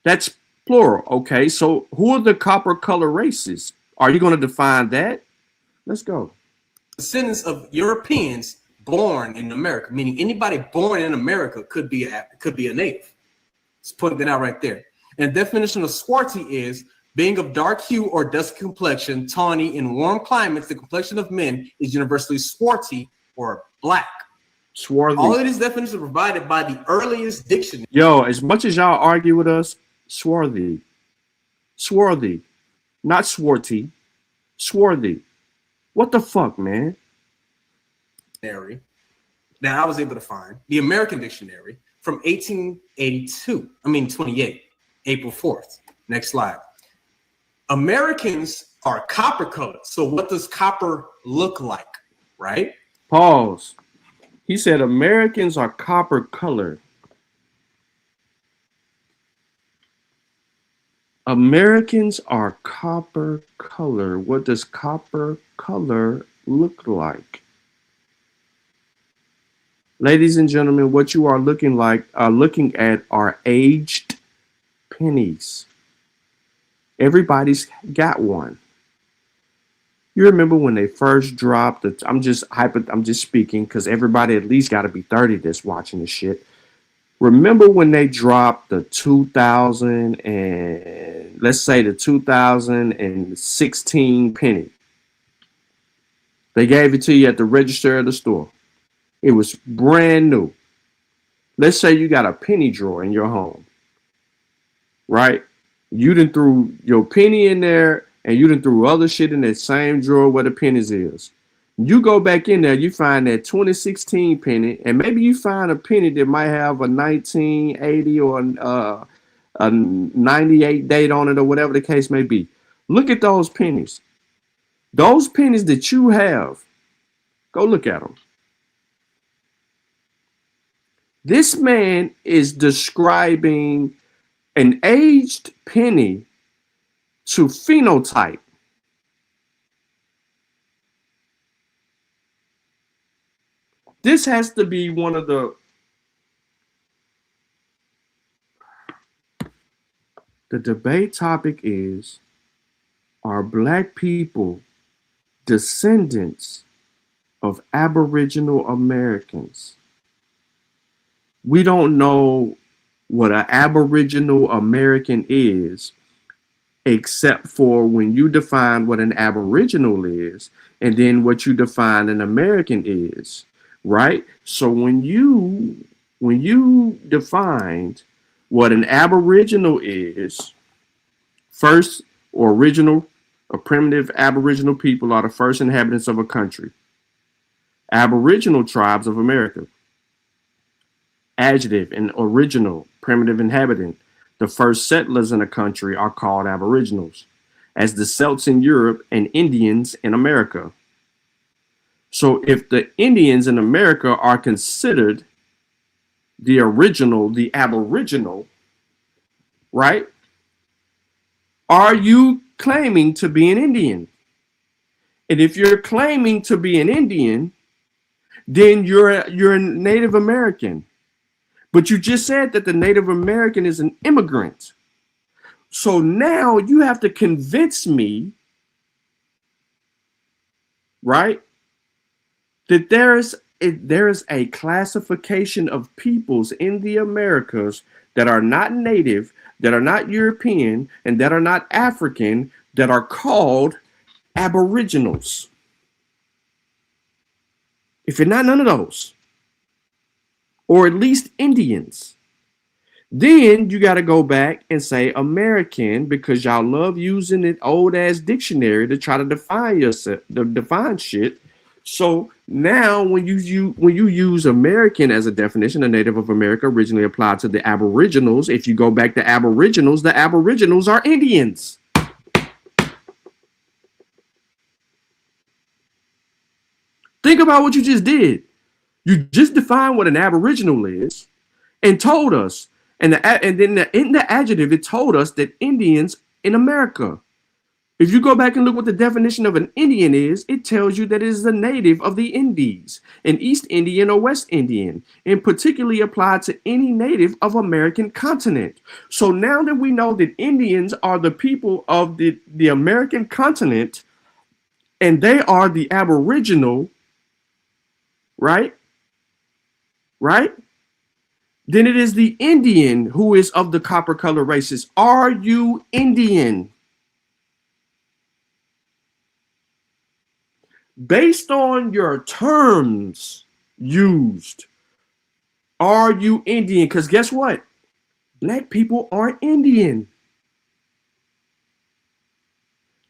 that's plural. Okay, so who are the copper color races? Are you going to define that? Let's go. descendants of Europeans born in America, meaning anybody born in America could be a native. Let's put that out right there. And the definition of swarthy is being of dark hue or dusky complexion, tawny in warm climates. The complexion of men is universally swarthy or black. Swarthy. All of these definitions are provided by the earliest dictionary. Yo, as much as y'all argue with us, swarthy. Swarthy. Not swarthy. Swarthy. What the fuck, man? That I was able to find. The American Dictionary from 28, April 4th. Next slide. Americans are copper colored. So what does copper look like, right? Pause. He said Americans are copper colored. Americans are copper color. What does copper color look like? Ladies and gentlemen, what you are looking at are aged pennies. Everybody's got one. You remember when they first dropped the, I'm just speaking because everybody at least got to be 30 that's watching this shit. Remember when they dropped the 2000 and let's say the 2016 penny? They gave it to you at the register of the store. It was brand new. Let's say you got a penny drawer in your home, right? You done threw your penny in there and you done threw other shit in that same drawer where the pennies is. You go back in there, you find that 2016 penny, and maybe you find a penny that might have a 1980 or a 98 date on it or whatever the case may be. Look at those pennies. Those pennies that you have, go look at them. This man is describing an aged penny to phenotype. This has to be one of the debate topic is, are black people descendants of Aboriginal Americans? We don't know what an Aboriginal American is, except for when you define what an Aboriginal is, and then what you define an American is, right? So when you defined what an Aboriginal is, first or original or primitive Aboriginal people are the first inhabitants of a country. Aboriginal tribes of America. Adjective, an original, primitive inhabitant. The first settlers in a country are called Aboriginals, as the Celts in Europe and Indians in America. So if the Indians in America are considered the original, the Aboriginal, right? Are you claiming to be an Indian? And if you're claiming to be an Indian, then you're a Native American. But you just said that the Native American is an immigrant. So now you have to convince me, right, that there is a classification of peoples in the Americas that are not Native, that are not European, and that are not African, that are called Aboriginals. If you're not none of those, or at least Indians, then you got to go back and say American, because y'all love using an old ass dictionary to try to define yourself, to define shit. So now when you use American as a definition, a native of America originally applied to the Aboriginals. If you go back to Aboriginals, the Aboriginals are Indians. Think about what you just did. You just defined what an Aboriginal is and told us, and then in the adjective, it told us that Indians in America. If you go back and look what the definition of an Indian is, it tells you that it is a native of the Indies, an East Indian or West Indian, and particularly applied to any native of American continent. So now that we know that Indians are the people of the American continent, and they are the Aboriginal, right? Right? Then it is the Indian who is of the copper color races. Are you Indian? Based on your terms used, are you Indian? Because guess what? Black people aren't Indian.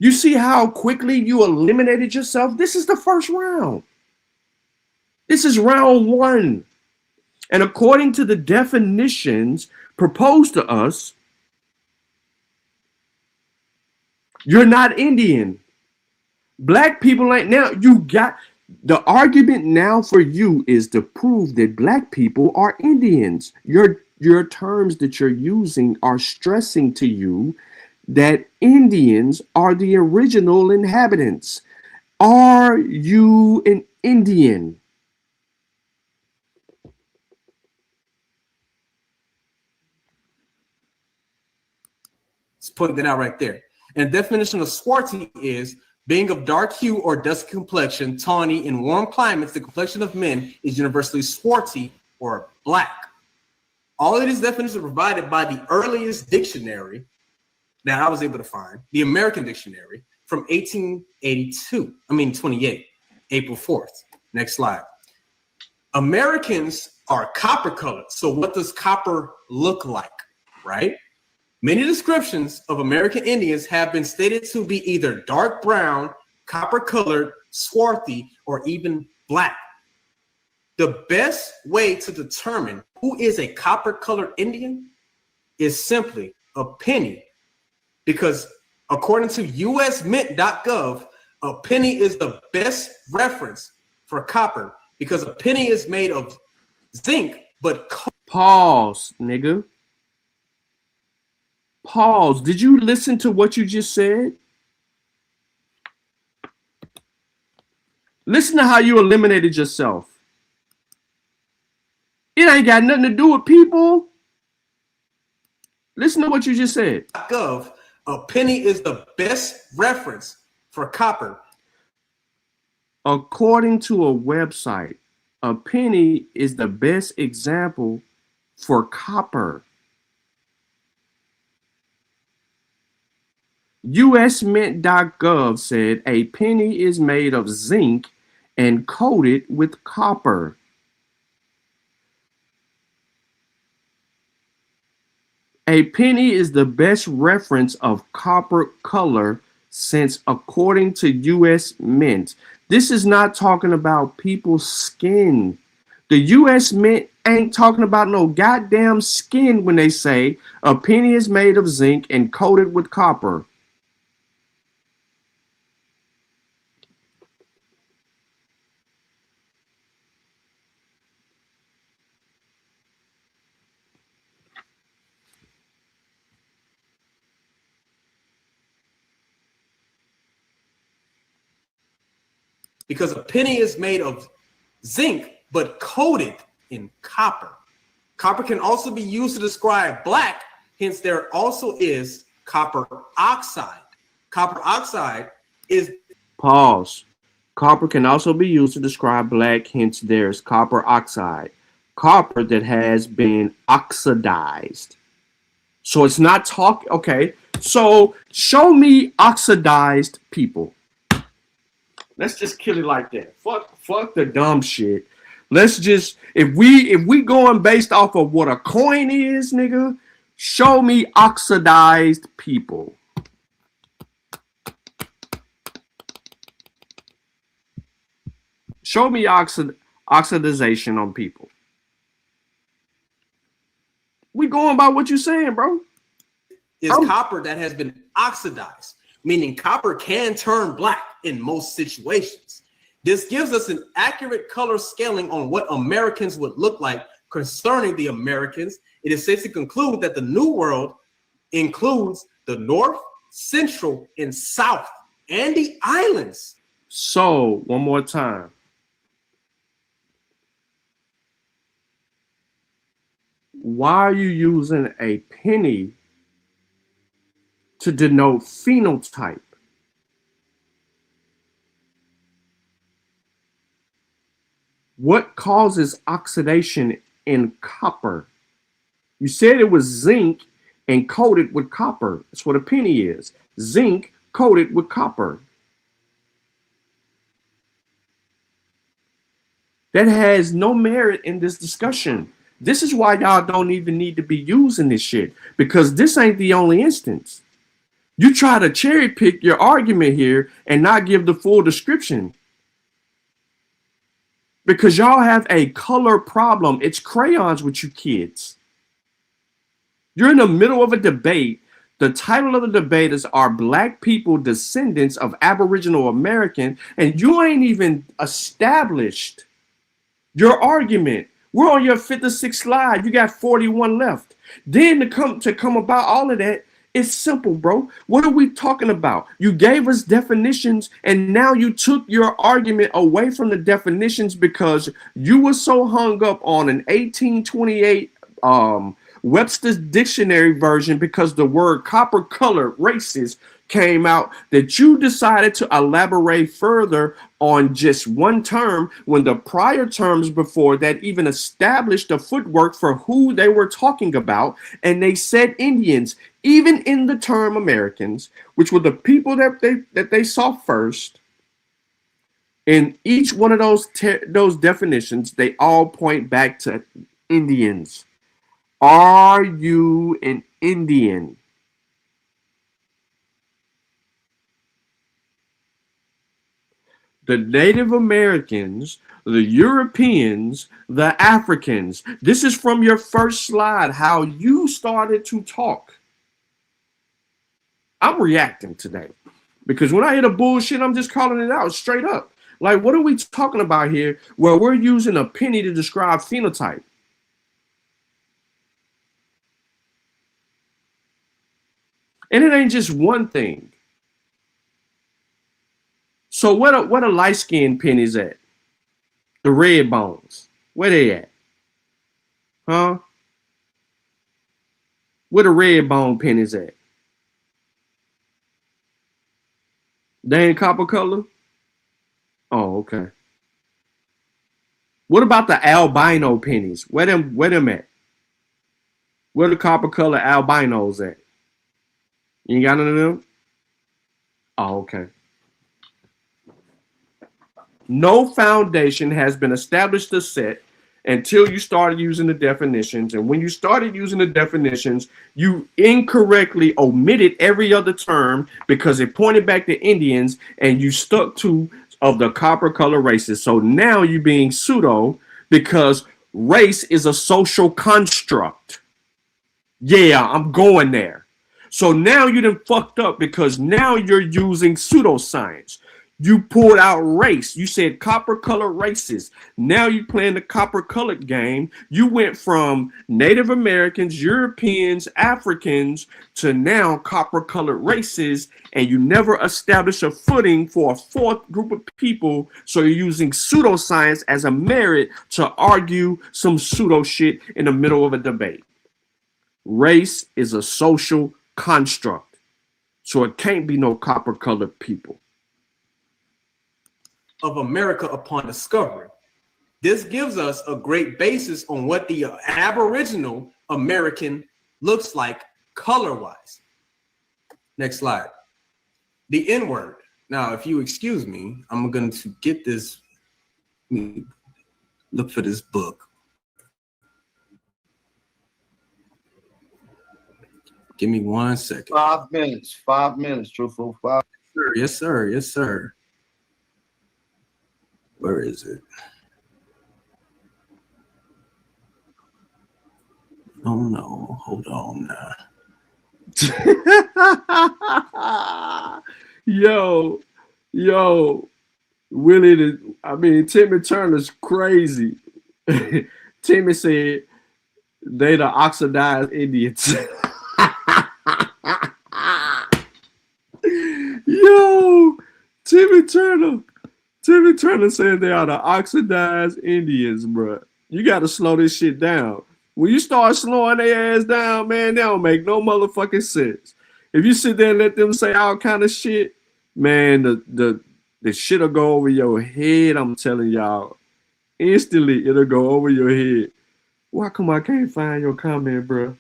You see how quickly you eliminated yourself? This is the first round. This is round one. And according to the definitions proposed to us, you're not Indian. Black people ain't. Now you got the argument now for you is to prove that black people are Indians. Your terms that you're using are stressing to you that Indians are the original inhabitants. Are you an Indian? Let's put that out right there. And the definition of swarthy is being of dark hue or dusky complexion, tawny. In warm climates, the complexion of men is universally swarthy or black. All of these definitions are provided by the earliest dictionary that I was able to find, the American Dictionary from 28, April 4th. Next slide. Americans are copper colored. So what does copper look like, right? Many descriptions of American Indians have been stated to be either dark brown, copper colored, swarthy, or even black. The best way to determine who is a copper colored Indian is simply a penny, because according to usmint.gov, a penny is the best reference for copper because a penny is made of zinc, but pause, nigga. Pause. Did you listen to what you just said? Listen to how you eliminated yourself. It ain't got nothing to do with people. Listen to what you just said. Gov, a penny is the best reference for copper. According to a website, a penny is the best example for copper. USMint.gov said a penny is made of zinc and coated with copper. A penny is the best reference of copper color since, according to US Mint, this is not talking about people's skin. The US Mint ain't talking about no goddamn skin when they say a penny is made of zinc and coated with copper. Because a penny is made of zinc but coated in copper. Copper can also be used to describe black, hence there also is copper oxide. Copper oxide is... Pause. Copper can also be used to describe black, hence there's copper oxide. Copper that has been oxidized. So it's not talking, okay, so show me oxidized people. Let's just kill it like that. Fuck the dumb shit. Let's just, if we going based off of what a coin is, nigga, show me oxidized people. Show me oxidization on people. We going by what you saying, bro. Is copper that has been oxidized, meaning copper can turn black in most situations. This gives us an accurate color scaling on what Americans would look like concerning the Americans. It is safe to conclude that the New World includes the North, Central, and South, and the islands. So, one more time. Why are you using a penny to denote phenotype? What causes oxidation in copper? You said it was zinc and coated with copper. That's what a penny is. Zinc coated with copper. That has no merit in this discussion. This is why y'all don't even need to be using this shit, because this ain't the only instance. You try to cherry pick your argument here and not give the full description. Because y'all have a color problem. It's crayons with you kids. You're in the middle of a debate. The title of the debate is Are Black People Descendants of Aboriginal Americans? And you ain't even established your argument. We're on your 56th slide. You got 41 left. Then to come about all of that, it's simple, bro. What are we talking about? You gave us definitions, and now you took your argument away from the definitions because you were so hung up on an 1828 Webster's Dictionary version because the word copper color racist came out that you decided to elaborate further on just one term when the prior terms before that even established the footwork for who they were talking about. And they said Indians, even in the term Americans, which were the people that they saw first. In each one of those definitions, they all point back to Indians. Are you an Indian? The Native Americans, the Europeans, the Africans. This is from your first slide, how you started to talk. I'm reacting today because when I hear the bullshit, I'm just calling it out straight up. Like, what are we talking about here where we're using a penny to describe phenotype? And it ain't just one thing. So what are light-skinned pennies at? The red bones. Where they at? Huh? Where the red bone pennies at? They ain't copper color? Oh, okay. What about the albino pennies? Where them at? Where the copper color albinos at? You ain't got none of them? Oh, okay. No foundation has been established to set until you started using the definitions. And when you started using the definitions, you incorrectly omitted every other term because it pointed back to Indians and you stuck to of the copper color races. So now you're being pseudo because race is a social construct. Yeah, I'm going there. So now you done fucked up because now you're using pseudoscience. You pulled out race. You said copper color races. Now you playing the copper colored game. You went from Native Americans, Europeans, Africans to now copper colored races, and you never established a footing for a fourth group of people. So you're using pseudoscience as a merit to argue some pseudo shit in the middle of a debate. Race is a social construct, so it can't be no copper colored people. Of America upon discovery. This gives us a great basis on what the Aboriginal American looks like color-wise. Next slide. The N-word. Now, if you excuse me, I'm going to get this, look for this book. Give me 1 second. 5 minutes. 5 minutes, truthful. 5. Yes, sir. Yes, sir. Where is it? Oh no, hold on now. yo, Willie, Timmy Turner's crazy. Timmy said they the oxidized Indians. Yo, Timmy Turner said they are the oxidized Indians, bro. You got to slow this shit down. When you start slowing their ass down, man, they don't make no motherfucking sense. If you sit there and let them say all kind of shit, man, the shit'll go over your head. I'm telling y'all, instantly it'll go over your head. Why come I can't find your comment, bro?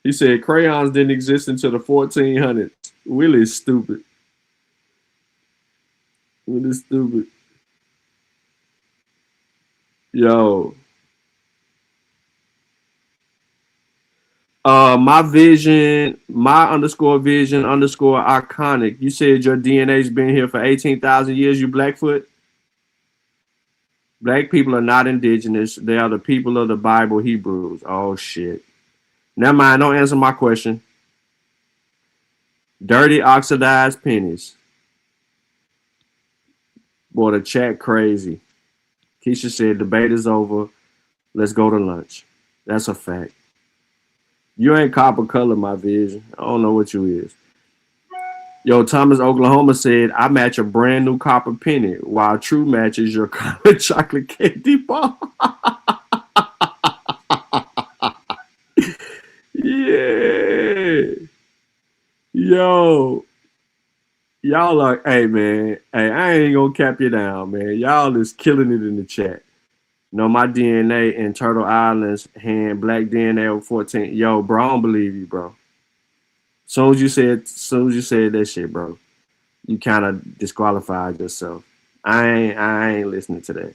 He said crayons didn't exist until the 1400s. Willie's stupid. Willie's stupid. Yo. My vision, _vision _iconic. You said your DNA's been here for 18,000 years, you Blackfoot? Black people are not indigenous. They are the people of the Bible, Hebrews. Oh, shit. Never mind, don't answer my question. Dirty, oxidized pennies. Boy, the chat crazy. Keisha said, debate is over. Let's go to lunch. That's a fact. You ain't copper color, my vision. I don't know what you is. Yo, Thomas, Oklahoma said, I match a brand new copper penny while True matches your chocolate candy bar. Yeah. Yo. Y'all are, hey, man. Hey, I ain't gonna cap you down, man. Y'all is killing it in the chat. No, my DNA in Turtle Islands hand black DNA over 14. Yo, bro, I don't believe you, bro. Soon as you said that shit, bro, you kind of disqualified yourself. I ain't listening to that.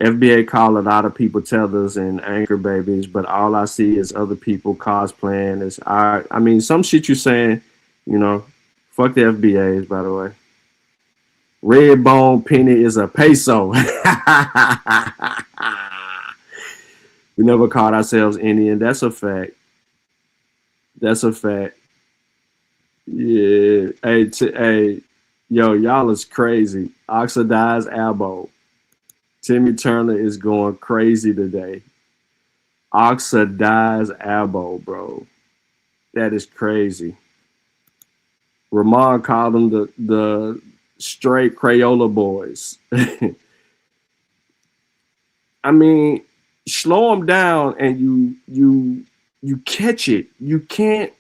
FBA call a lot of people tethers and anchor babies, but all I see is other people cosplaying. I mean, some shit you saying, you know, fuck the FBAs, by the way. Red bone penny is a peso. We never called ourselves Indian. That's a fact. That's a fact. Yeah. Hey, yo, y'all is crazy. Oxidized elbow. Timmy Turner is going crazy today. Oxidized elbow, bro. That is crazy. Ramon called them the straight Crayola boys. I mean, slow them down and you catch it. You can't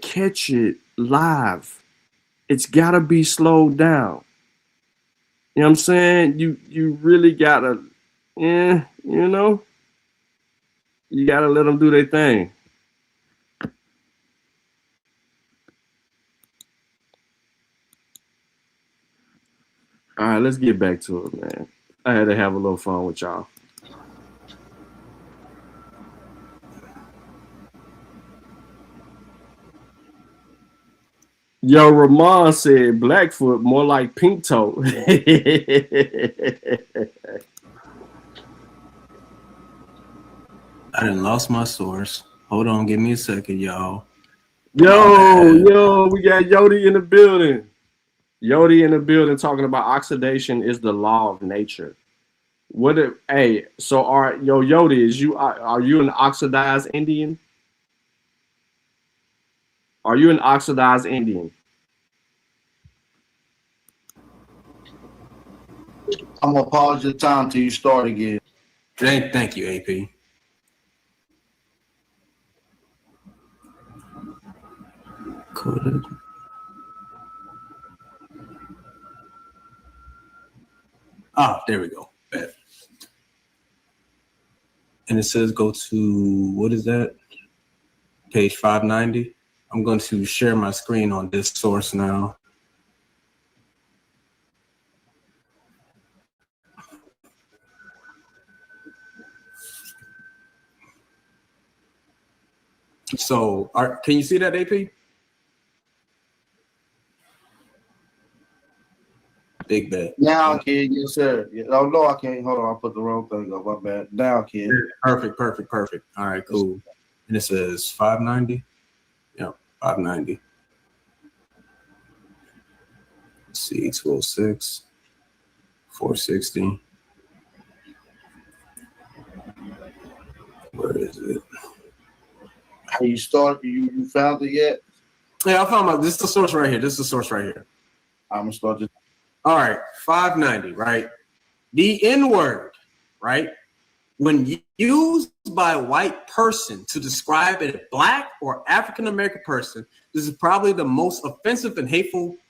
catch it live. It's gotta be slowed down. You know what I'm saying? You really gotta, you know, you gotta let them do their thing. All right, let's get back to it, man. I had to have a little fun with y'all. Yo, Ramon said Blackfoot, more like pink toe. I done lost my source. Hold on, give me a second, y'all. Yo, we got Yodi in the building. Yodi in the building talking about oxidation is the law of nature. So Yodi, are you an oxidized Indian? Are you an oxidized Indian? I'm gonna pause your time till you start again. Thank you, AP. Coded. There we go. Bad. And it says go to, what is that? Page 590. I'm going to share my screen on this source now. So, can you see that, AP? Big bet. Now, kid, yes, sir. Oh, no, I can't. Hold on, I put the wrong thing up. My bad. Now, kid. Perfect. All right, cool. And it says 590. Yeah, 590. Let's see, 206, 460. Where is it? How you start? You found it yet? Yeah, I found this is the source right here. I'm gonna start this. All right, 590, right? The N-word, right? When used by a white person to describe a black or African-American person, this is probably the most offensive and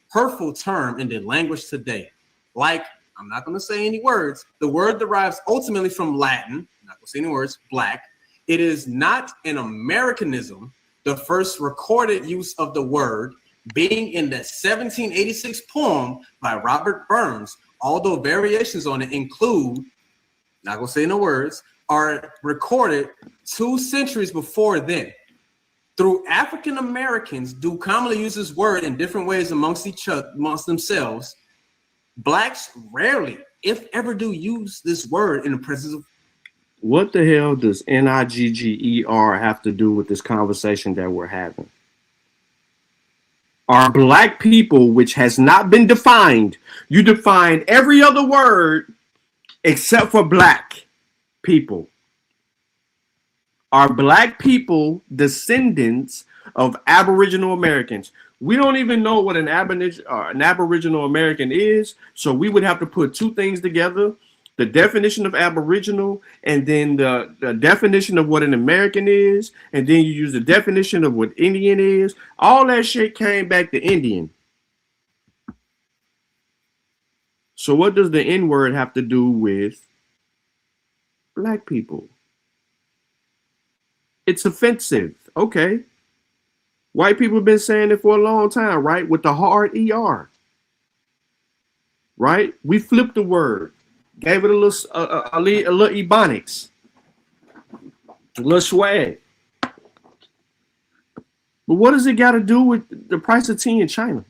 hurtful term in the language today. Like, I'm not going to say any words. The word derives ultimately from Latin. I'm not going to say any words, black. It is not an Americanism. The first recorded use of the word being in the 1786 poem by Robert Burns, although variations on it include, not gonna say no words, are recorded 2 centuries before then. Through African Americans do commonly use this word in different ways amongst themselves. Blacks rarely, if ever, do use this word in the presence of. What the hell does NIGGER have to do with this conversation that we're having? Are black people, which has not been defined, you defined every other word except for black people. Are black people descendants of Aboriginal Americans? We don't even know what an Aboriginal American is, so we would have to put 2 things together: the definition of Aboriginal, and then the definition of what an American is, and then you use the definition of what Indian is. All that shit came back to Indian. So what does the N-word have to do with black people? It's offensive. Okay. White people have been saying it for a long time, right? With the hard ER. Right? We flipped the word. Gave it a little ebonics, a little swag. But what does it got to do with the price of tea in China?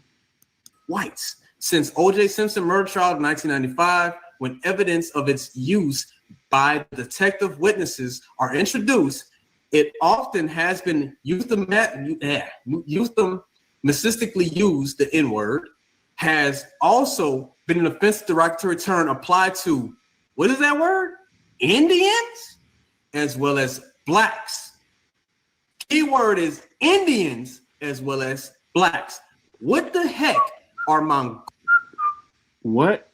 Whites. Since O.J. Simpson murder trial in 1995, when evidence of its use by detective witnesses are introduced, it often has been euphemistically used, the N-word, has also been an offensive derogatory term applied to, what is that word? Indians, as well as blacks. Key word is Indians as well as blacks. What the heck are What?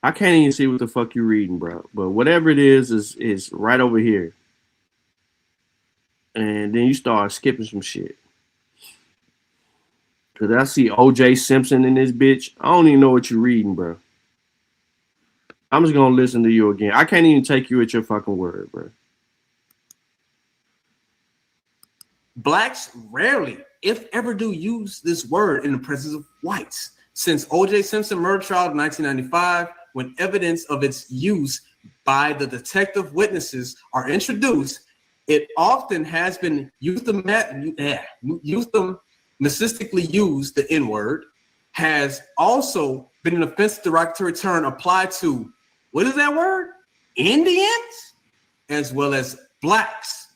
I can't even see what the fuck you're reading, bro. But whatever it is right over here. And then you start skipping some shit. Cause I see O.J. Simpson in this bitch. I don't even know what you're reading, bro. I'm just gonna listen to you again. I can't even take you at your fucking word, bro. Blacks rarely, if ever, do use this word in the presence of whites. since O.J. Simpson murder trial in 1995, when evidence of its use by the detective witnesses are introduced, it often has been euphemistically used, the N-word, has also been an offensive derogatory term applied to, what is that word? Indians, as well as blacks.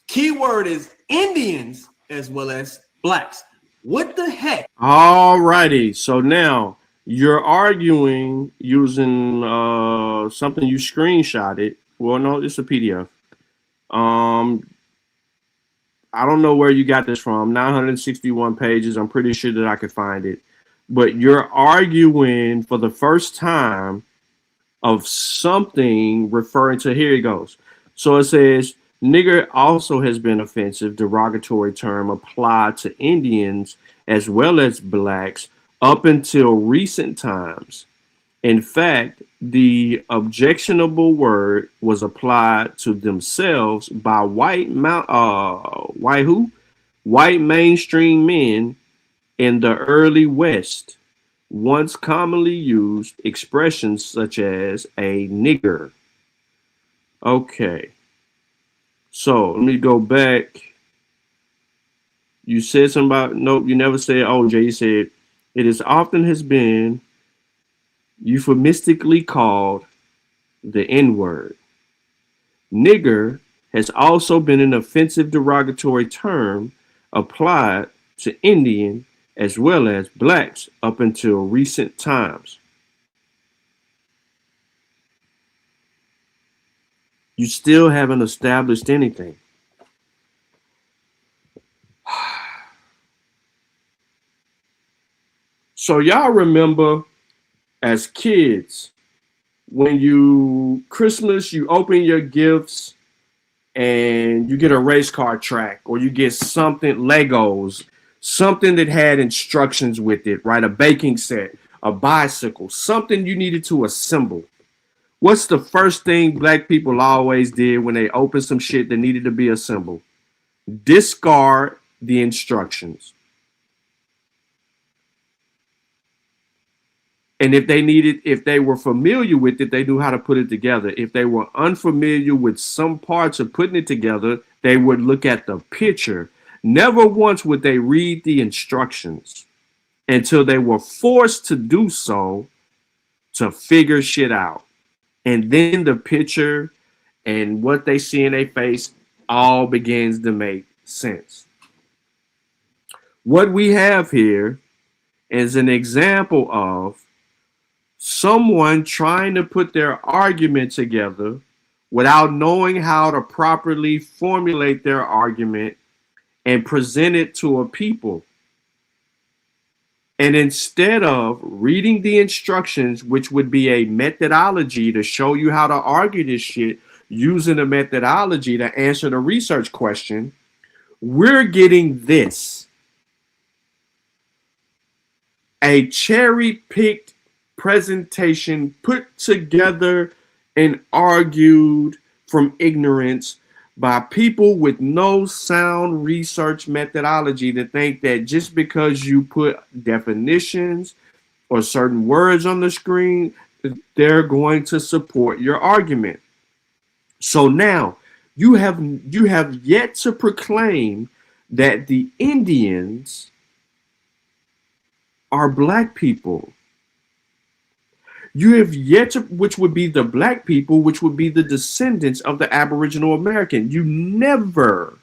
Keyword is Indians as well as blacks. What the heck? All righty. So now you're arguing using something you screenshotted. Well, no, it's a PDF. I don't know where you got this from. 961 pages. I'm pretty sure that I could find it. But you're arguing for the first time of something referring to, here it goes. So it says, nigger also has been offensive, derogatory term applied to Indians as well as blacks up until recent times. In fact, the objectionable word was applied to themselves by white mainstream men in the early West. Once commonly used expressions such as a nigger. Okay. So let me go back. You said something about, nope, you never said OJ. You said it is often has been euphemistically called the N-word. Nigger has also been an offensive derogatory term applied to Indian as well as blacks up until recent times. You still haven't established anything. So y'all remember as kids, when Christmas, you open your gifts and you get a race car track or you get something, Legos, something that had instructions with it, right? A baking set, a bicycle, something you needed to assemble. What's the first thing black people always did when they opened some shit that needed to be assembled? Discard the instructions. And if they were familiar with it, they knew how to put it together. If they were unfamiliar with some parts of putting it together, they would look at the picture. Never once would they read the instructions until they were forced to do so to figure shit out. And then the picture and what they see in their face all begins to make sense. What we have here is an example of someone trying to put their argument together without knowing how to properly formulate their argument and present it to a people. And instead of reading the instructions, which would be a methodology to show you how to argue this shit, using a methodology to answer the research question, we're getting this. A cherry-picked presentation put together and argued from ignorance by people with no sound research methodology to think that just because you put definitions or certain words on the screen, they're going to support your argument. So now you have yet to proclaim that the Indians are black people. You have yet to, which would be the black people, which would be the descendants of the Aboriginal American. You never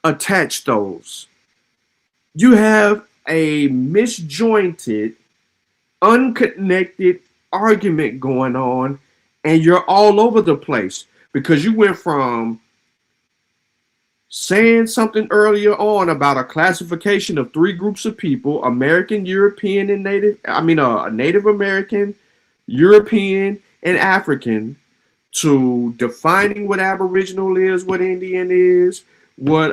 attach those. You have a misjointed, unconnected argument going on, and you're all over the place because you went from saying something earlier on about a classification of three groups of people: American, European, and Native American, European, and African, to defining what Aboriginal is, what Indian is, what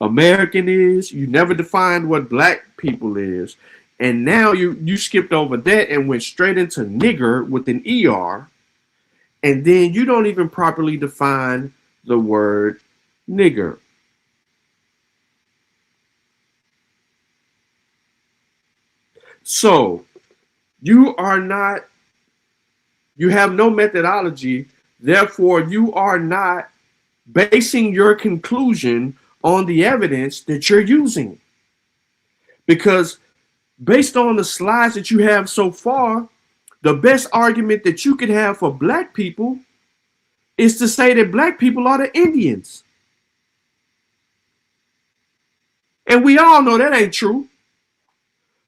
American is. You never defined what black people is. And now you skipped over that and went straight into nigger with an ER. And then you don't even properly define the word nigger. So you have no methodology, therefore you are not basing your conclusion on the evidence that you're using. Because based on the slides that you have so far, the best argument that you could have for black people is to say that black people are the Indians. And we all know that ain't true.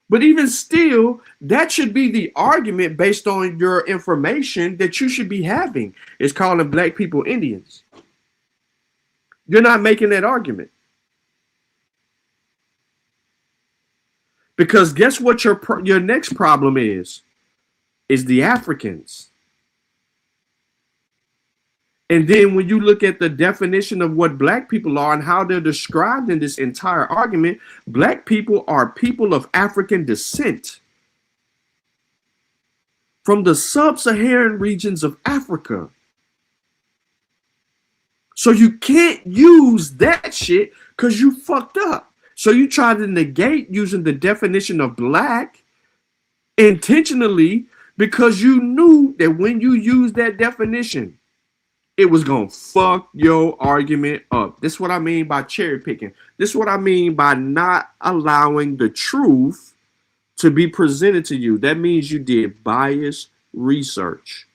But even still, that should be the argument based on your information that you should be having, is calling black people Indians. You're not making that argument. Because guess what your next problem is the Africans. And then when you look at the definition of what black people are and how they're described in this entire argument, black people are people of African descent from the sub-Saharan regions of Africa. So you can't use that shit because you fucked up. So you try to negate using the definition of black intentionally because you knew that when you use that definition, it was going to fuck your argument up. This is what I mean by cherry picking. This is what I mean by not allowing the truth to be presented to you. That means you did bias research.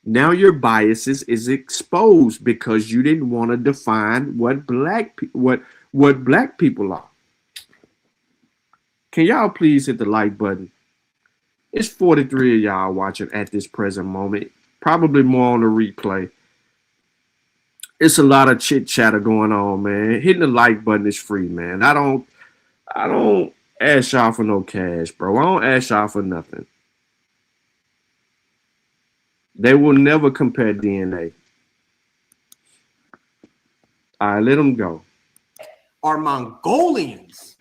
Now your biases is exposed because you didn't want to define what black people are. Can y'all please hit the like button? It's 43 of y'all watching at this present moment. Probably more on the replay. It's a lot of chit chatter going on, man. Hitting the like button is free, man. I don't ask y'all for no cash, bro. I don't ask y'all for nothing. They will never compare DNA. All right, let them go. Are Mongolians,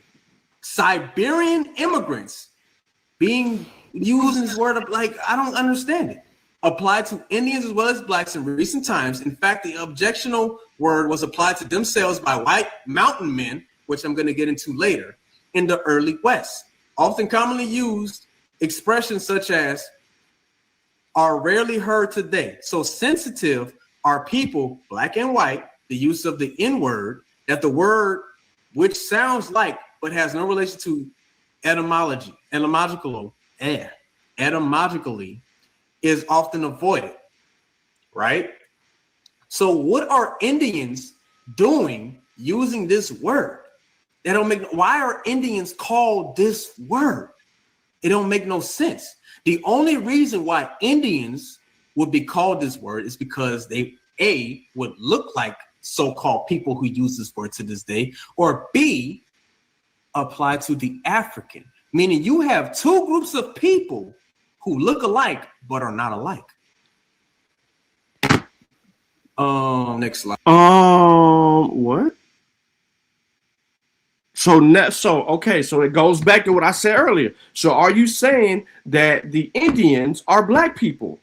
Siberian immigrants being used in this word of, like, I don't understand it. Applied to Indians as well as blacks in recent times. In fact, the objectionable word was applied to themselves by white mountain men, which I'm going to get into later, in the early West. Often commonly used expressions such as are rarely heard today. So sensitive are people, black and white, the use of the N-word, that the word which sounds like but has no relation to etymologically is often avoided, right? So what are Indians doing using this word? They don't make. Why are Indians called this word? It don't make no sense. The only reason why Indians would be called this word is because they, A, would look like so-called people who use this word to this day, or B, apply to the African, meaning you have two groups of people who look alike but are not alike. Next slide. What? So it goes back to what I said earlier. So are you saying that the Indians are black people?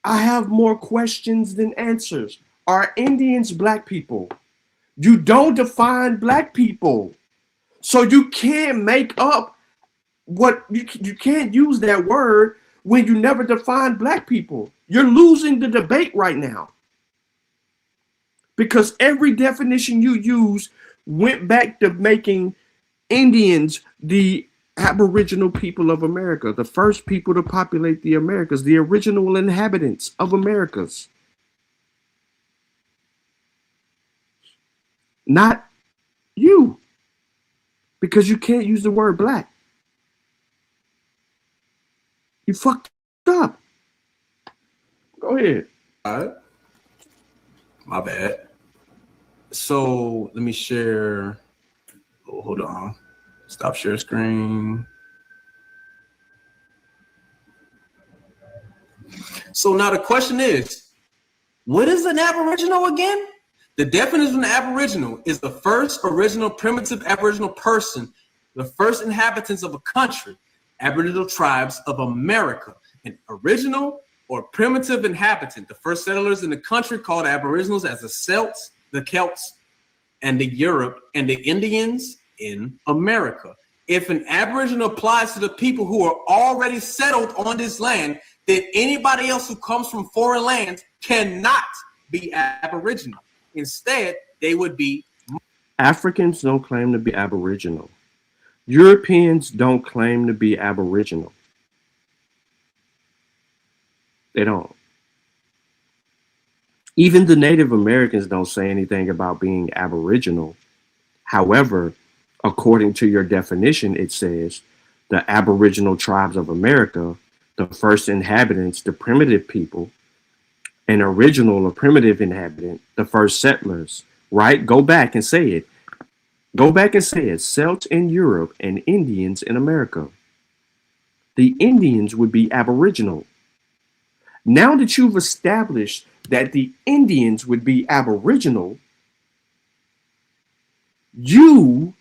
I have more questions than answers. Are Indians black people? You don't define black people. So you can't make up what you can't use that word when you never define black people. You're losing the debate right now. Because every definition you use went back to making Indians the Aboriginal people of America, the first people to populate the Americas, the original inhabitants of Americas. Not you. Because you can't use the word black. You fucked up. Go ahead. All right. My bad. So let me share. Oh, hold on. Stop share screen. So now the question is, what is an Aboriginal again? The definition of an Aboriginal is the first original primitive Aboriginal person, the first inhabitants of a country, Aboriginal tribes of America. An original or primitive inhabitant, the first settlers in the country called Aboriginals as the Celts, the Celts, and the Europe, and the Indians in America. If an Aboriginal applies to the people who are already settled on this land, then anybody else who comes from foreign lands cannot be Aboriginal. Instead, they would be. Africans don't claim to be Aboriginal. Europeans don't claim to be Aboriginal. They don't. Even the Native Americans don't say anything about being Aboriginal. However, according to your definition, it says the Aboriginal tribes of America, the first inhabitants, the primitive people, an original or primitive inhabitant, the first settlers, right? Go back and say it. Go back and say it. Celts in Europe and Indians in America. The Indians would be Aboriginal. Now that you've established that the Indians would be Aboriginal, you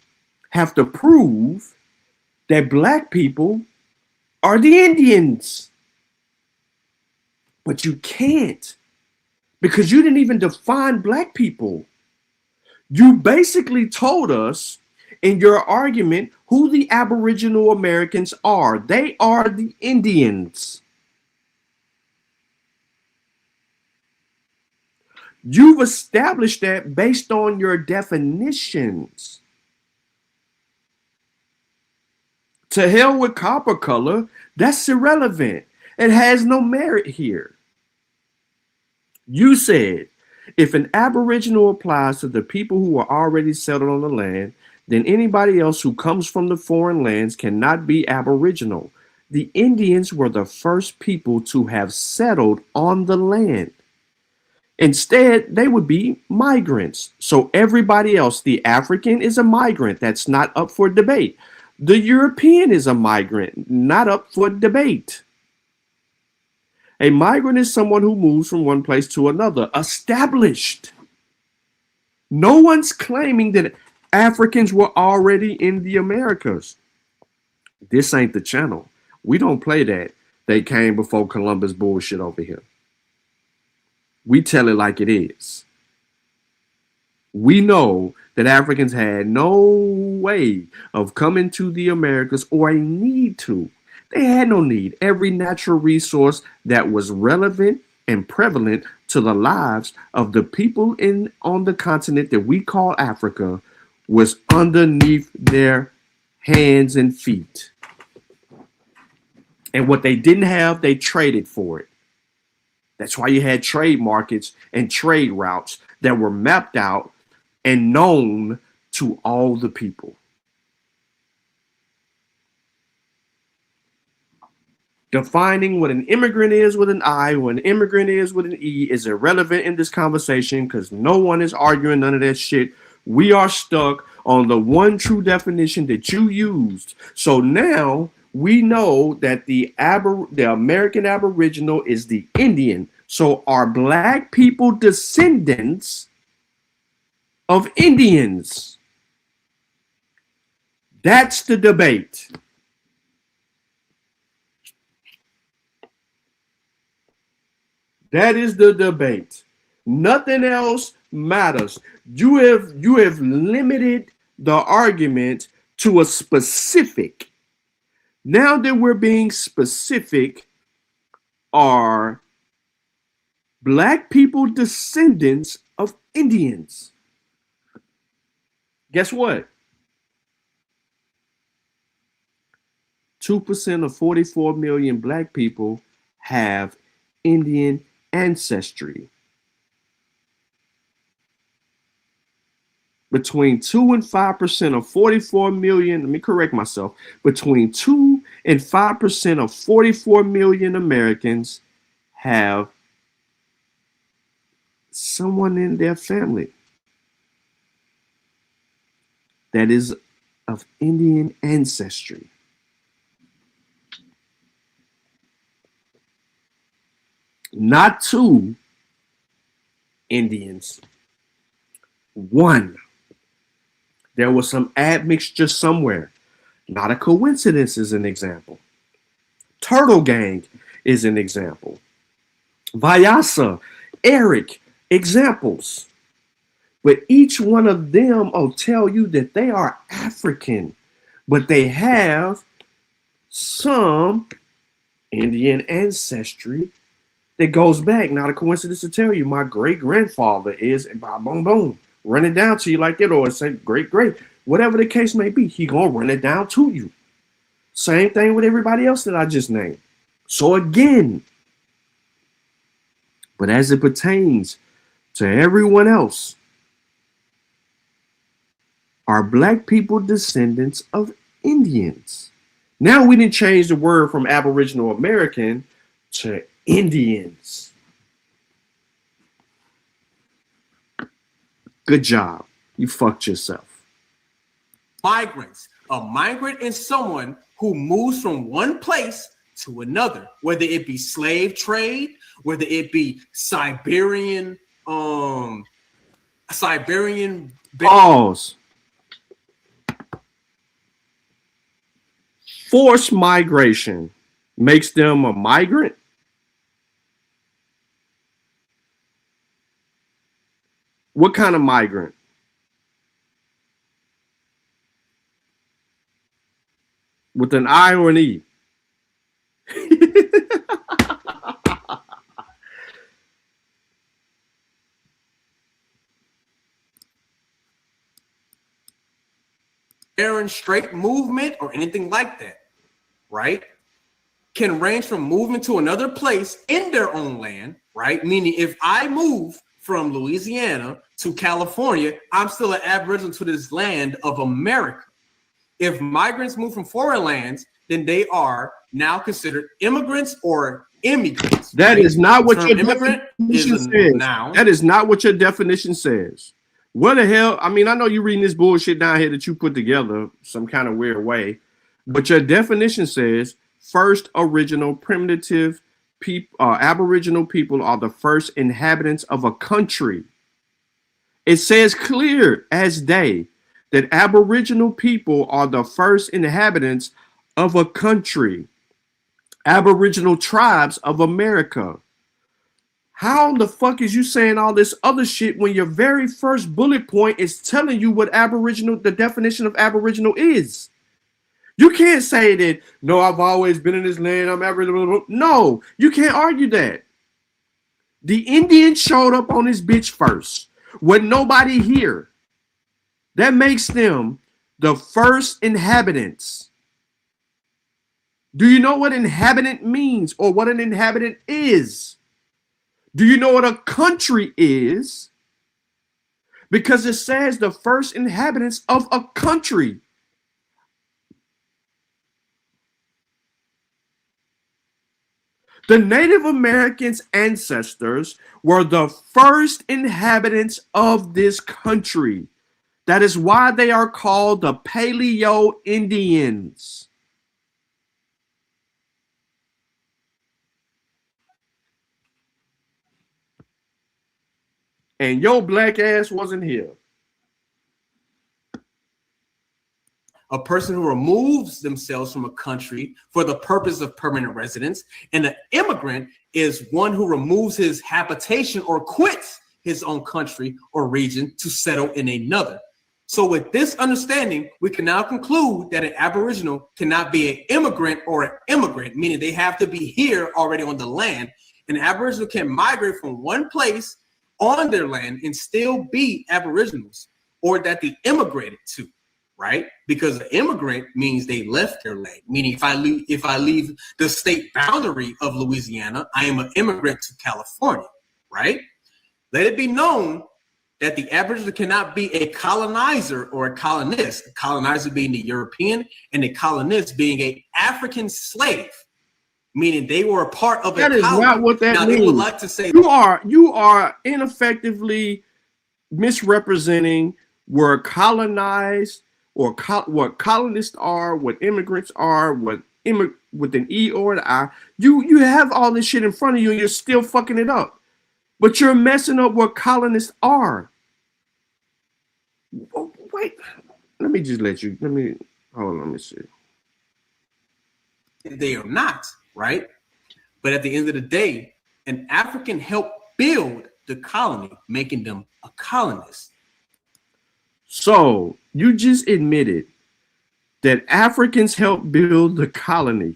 have to prove that black people are the Indians. But you can't, because you didn't even define black people. You basically told us in your argument who the Aboriginal Americans are. They are the Indians. You've established that based on your definitions. To hell with copper color, that's irrelevant. It has no merit here. You said, if an Aboriginal applies to the people who are already settled on the land, then anybody else who comes from the foreign lands cannot be Aboriginal. The Indians were the first people to have settled on the land. Instead, they would be migrants. So everybody else, the African is a migrant. That's not up for debate. The European is a migrant, not up for debate. A migrant is someone who moves from one place to another, established. No one's claiming that Africans were already in the Americas. This ain't the channel. We don't play that. They came before Columbus bullshit over here. We tell it like it is. We know that Africans had no way of coming to the Americas or a need to. They had no need. Every natural resource that was relevant and prevalent to the lives of the people on the continent that we call Africa was underneath their hands and feet. And what they didn't have, they traded for it. That's why you had trade markets and trade routes that were mapped out and known to all the people. Defining what an immigrant is with an I or an immigrant is with an E is irrelevant in this conversation because no one is arguing none of that shit. We are stuck on the one true definition that you used. So now we know that the American Aboriginal is the Indian. So are black people descendants of Indians? That's the debate. That is the debate. Nothing else matters. You have limited the argument to a specific. Now that we're being specific, are black people descendants of Indians? Guess what? 2% of 44 million black people have Indian ancestry. Between 2 and 5% of 44 million, let me correct myself, between 2 and 5% of 44 million Americans have someone in their family that is of Indian ancestry. Not 2 Indians, 1. There was some admixture somewhere. Not a coincidence is an example. Turtle Gang is an example. Vyasa, Eric, examples. But each one of them will tell you that they are African, but they have some Indian ancestry that goes back. Not a coincidence to tell you, my great grandfather is, and boom, boom, run it down to you like that, or say great, whatever the case may be, he gonna run it down to you. Same thing with everybody else that I just named. So again, but as it pertains to everyone else, are black people descendants of Indians? Now we didn't change the word from Aboriginal American to Indians. Good job. You fucked yourself. Migrants. A migrant is someone who moves from one place to another, whether it be slave trade, whether it be Siberian Pause. Forced migration makes them a migrant. What kind of migrant? With an I or an E? Straight movement or anything like that, right? Can range from moving to another place in their own land, right? Meaning if I move from Louisiana to California, I'm still an Aboriginal to this land of America. If migrants move from foreign lands, then they are now considered immigrants or immigrants. That right? is not what your immigrant definition is says. Noun. That is not what your definition says. What the hell? I mean, I know you're reading this bullshit down here that you put together some kind of weird way, but your definition says first original primitive people, Aboriginal people are the first inhabitants of a country. It says clear as day that Aboriginal people are the first inhabitants of a country. Aboriginal tribes of America. How the fuck is you saying all this other shit when your very first bullet point is telling you what Aboriginal, the definition of Aboriginal is? You can't say that, no, I've always been in this land, I'm Aboriginal. No, you can't argue that. The Indians showed up on this bitch first with nobody here. That makes them the first inhabitants. Do you know what inhabitant means or what an inhabitant is? Do you know what a country is? Because it says the first inhabitants of a country. The Native Americans' ancestors were the first inhabitants of this country. That is why they are called the Paleo Indians. And your black ass wasn't here. A person who removes themselves from a country for the purpose of permanent residence. And an immigrant is one who removes his habitation or quits his own country or region to settle in another. So with this understanding, we can now conclude that an Aboriginal cannot be an immigrant or an immigrant, meaning they have to be here already on the land. An Aboriginal can migrate from one place on their land and still be Aboriginals, or that they immigrated to, right? Because an immigrant means they left their land. Meaning if I leave the state boundary of Louisiana, I am an immigrant to California, right? Let it be known that the Aboriginal cannot be a colonizer or a colonist. The colonizer being the European and the colonist being an African slave. Meaning they were a part of a colony. That is not what that means. They would like to say you are ineffectively misrepresenting where colonized or what colonists are, what immigrants are, with an E or an I. You have all this shit in front of you and you're still fucking it up. But you're messing up what colonists are. Oh, wait, let me see. They are not. Right? But at the end of the day, an African helped build the colony, making them a colonist. So you just admitted that Africans helped build the colony.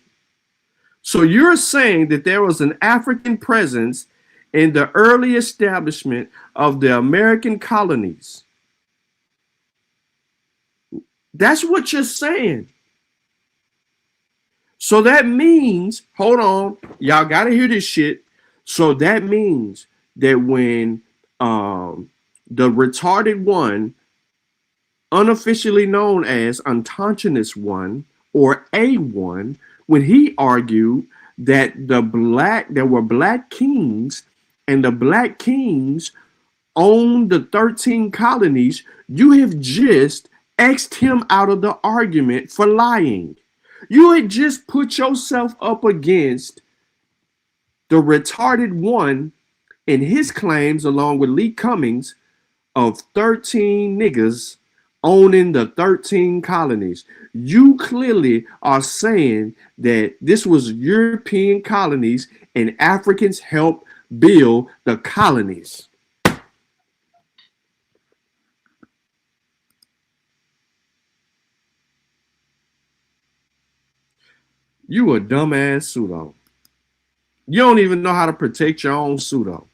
So you're saying that there was an African presence in the early establishment of the American colonies. That's what you're saying. So that means, hold on, y'all got to hear this shit. So that means that when the retarded one, unofficially known as Unconscious One or A1, when he argued that there were black kings and the black kings owned the 13 colonies, you have just X'd him out of the argument for lying. You had just put yourself up against the retarded one in his claims, along with Lee Cummings, of 13 niggas owning the 13 colonies. You clearly are saying that this was European colonies and Africans helped build the colonies. You a dumbass pseudo. You don't even know how to protect your own pseudo.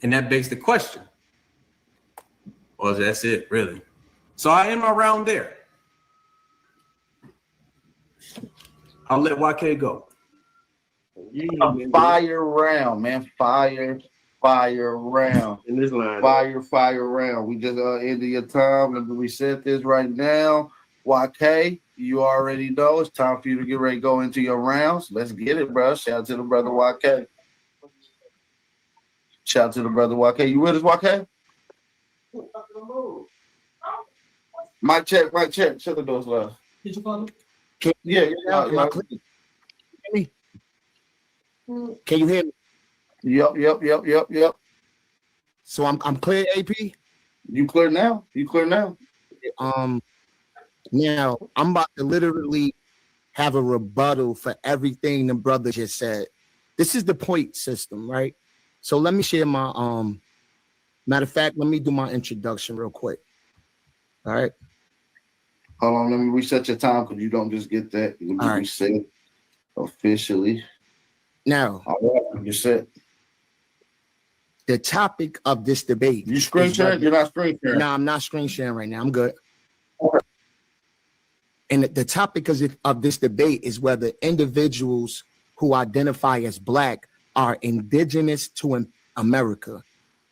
And that begs the question. Well, that's it, really. So I end my round there. I'll let YK go. Fire round, man. Fire round. In this line. Fire round. We just ended your time. Let me reset this right now. YK, you already know it's time for you to get ready to go into your rounds. Let's get it, bro. Shout out to the brother YK. Shout out to the brother YK. You with us, YK? Mic check. Shut the doors, love. Did you follow? Yeah. Can you hear me? Yep. So I'm clear, AP? You clear now? Now I'm about to literally have a rebuttal for everything the brother just said. This is the point system, right? So let me share my matter of fact, let me do my introduction real quick. All right. Hold on, let me reset your time because you don't just get that. Let me reset officially. Now, all right, you set. The topic of this debate. You screen sharing? You're not screen sharing. No, I'm not screen sharing right now. I'm good. And the topic of this debate is whether individuals who identify as black are indigenous to America.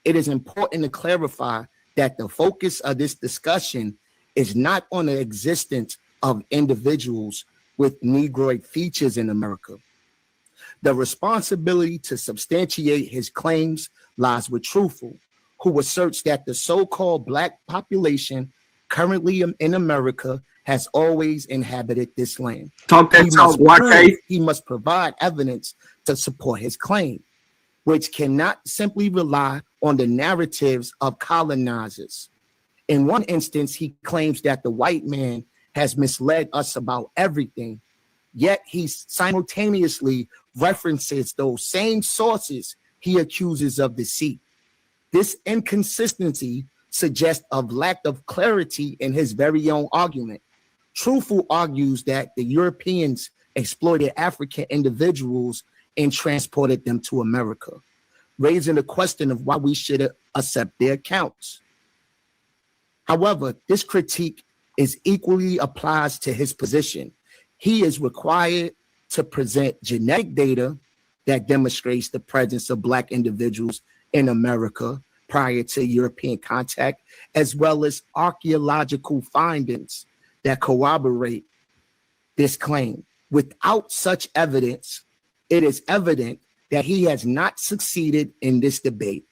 It is important to clarify that the focus of this discussion is not on the existence of individuals with Negroid features in America. The responsibility to substantiate his claims lies with Truthful, who asserts that the so-called black population currently in America has always inhabited this land. He must provide evidence to support his claim, which cannot simply rely on the narratives of colonizers. In one instance, he claims that the white man has misled us about everything, yet he simultaneously references those same sources he accuses of deceit. This inconsistency suggests a lack of clarity in his very own argument. Truthful argues that the Europeans exploited African individuals and transported them to America, raising the question of why we should accept their accounts. However, this critique is equally applies to his position. He is required to present genetic data that demonstrates the presence of black individuals in America prior to European contact, as well as archaeological findings that corroborate this claim. Without such evidence, it is evident that he has not succeeded in this debate.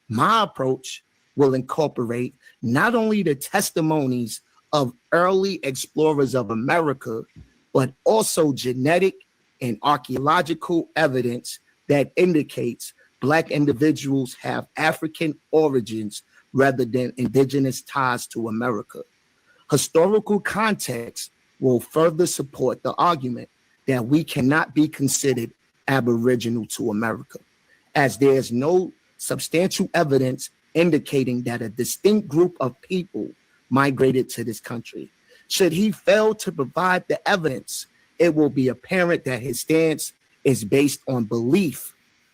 My approach will incorporate not only the testimonies of early explorers of America, but also genetic and archaeological evidence that indicates black individuals have African origins rather than indigenous ties to America. Historical context will further support the argument that we cannot be considered Aboriginal to America, as there is no substantial evidence indicating that a distinct group of people migrated to this country. Should he fail to provide the evidence, it will be apparent that his stance is based on belief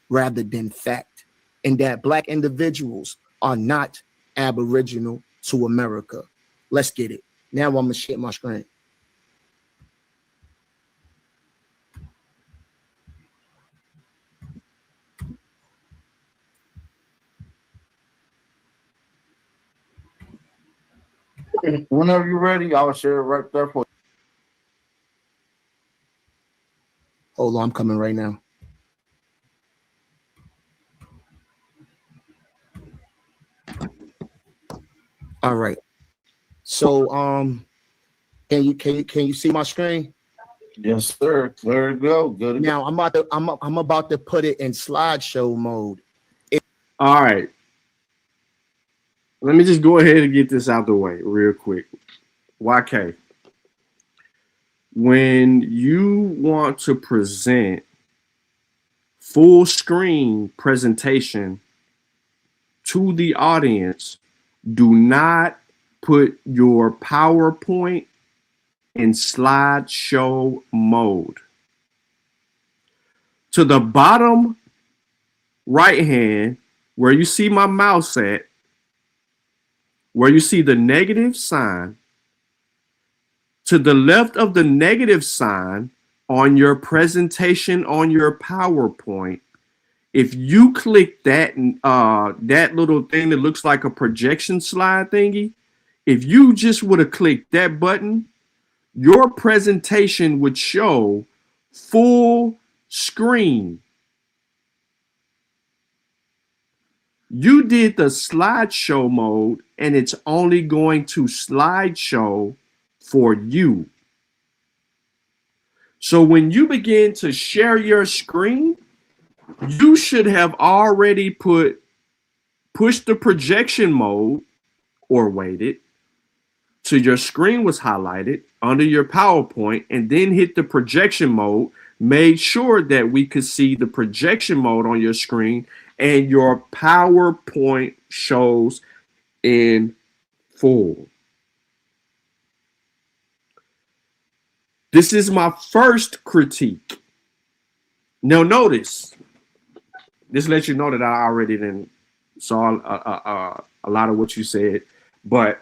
rather than fact, and that Black individuals are not Aboriginal to America. Let's get it. Now I'm gonna share my screen. Whenever you're ready, I'll share it right there for you. Hold on, I'm coming right now. All right. So can you see my screen? Yes, sir. There you go. Good. Now I'm about to put it in slideshow mode. All right. Let me just go ahead and get this out the way real quick. YK, when you want to present full screen presentation to the audience, do not put your PowerPoint in slideshow mode. To the bottom right hand, where you see my mouse at, where you see the negative sign, to the left of the negative sign on your presentation on your PowerPoint, if you click that that little thing that looks like a projection slide thingy, if you just would have clicked that button, your presentation would show full screen. You did the slideshow mode, and it's only going to slideshow for you. So when you begin to share your screen, you should have already pushed the projection mode or waited till your screen was highlighted under your PowerPoint, and then hit the projection mode, made sure that we could see the projection mode on your screen, and your PowerPoint shows in full. This is my first critique. Now notice, this lets you know that I already saw a lot of what you said, but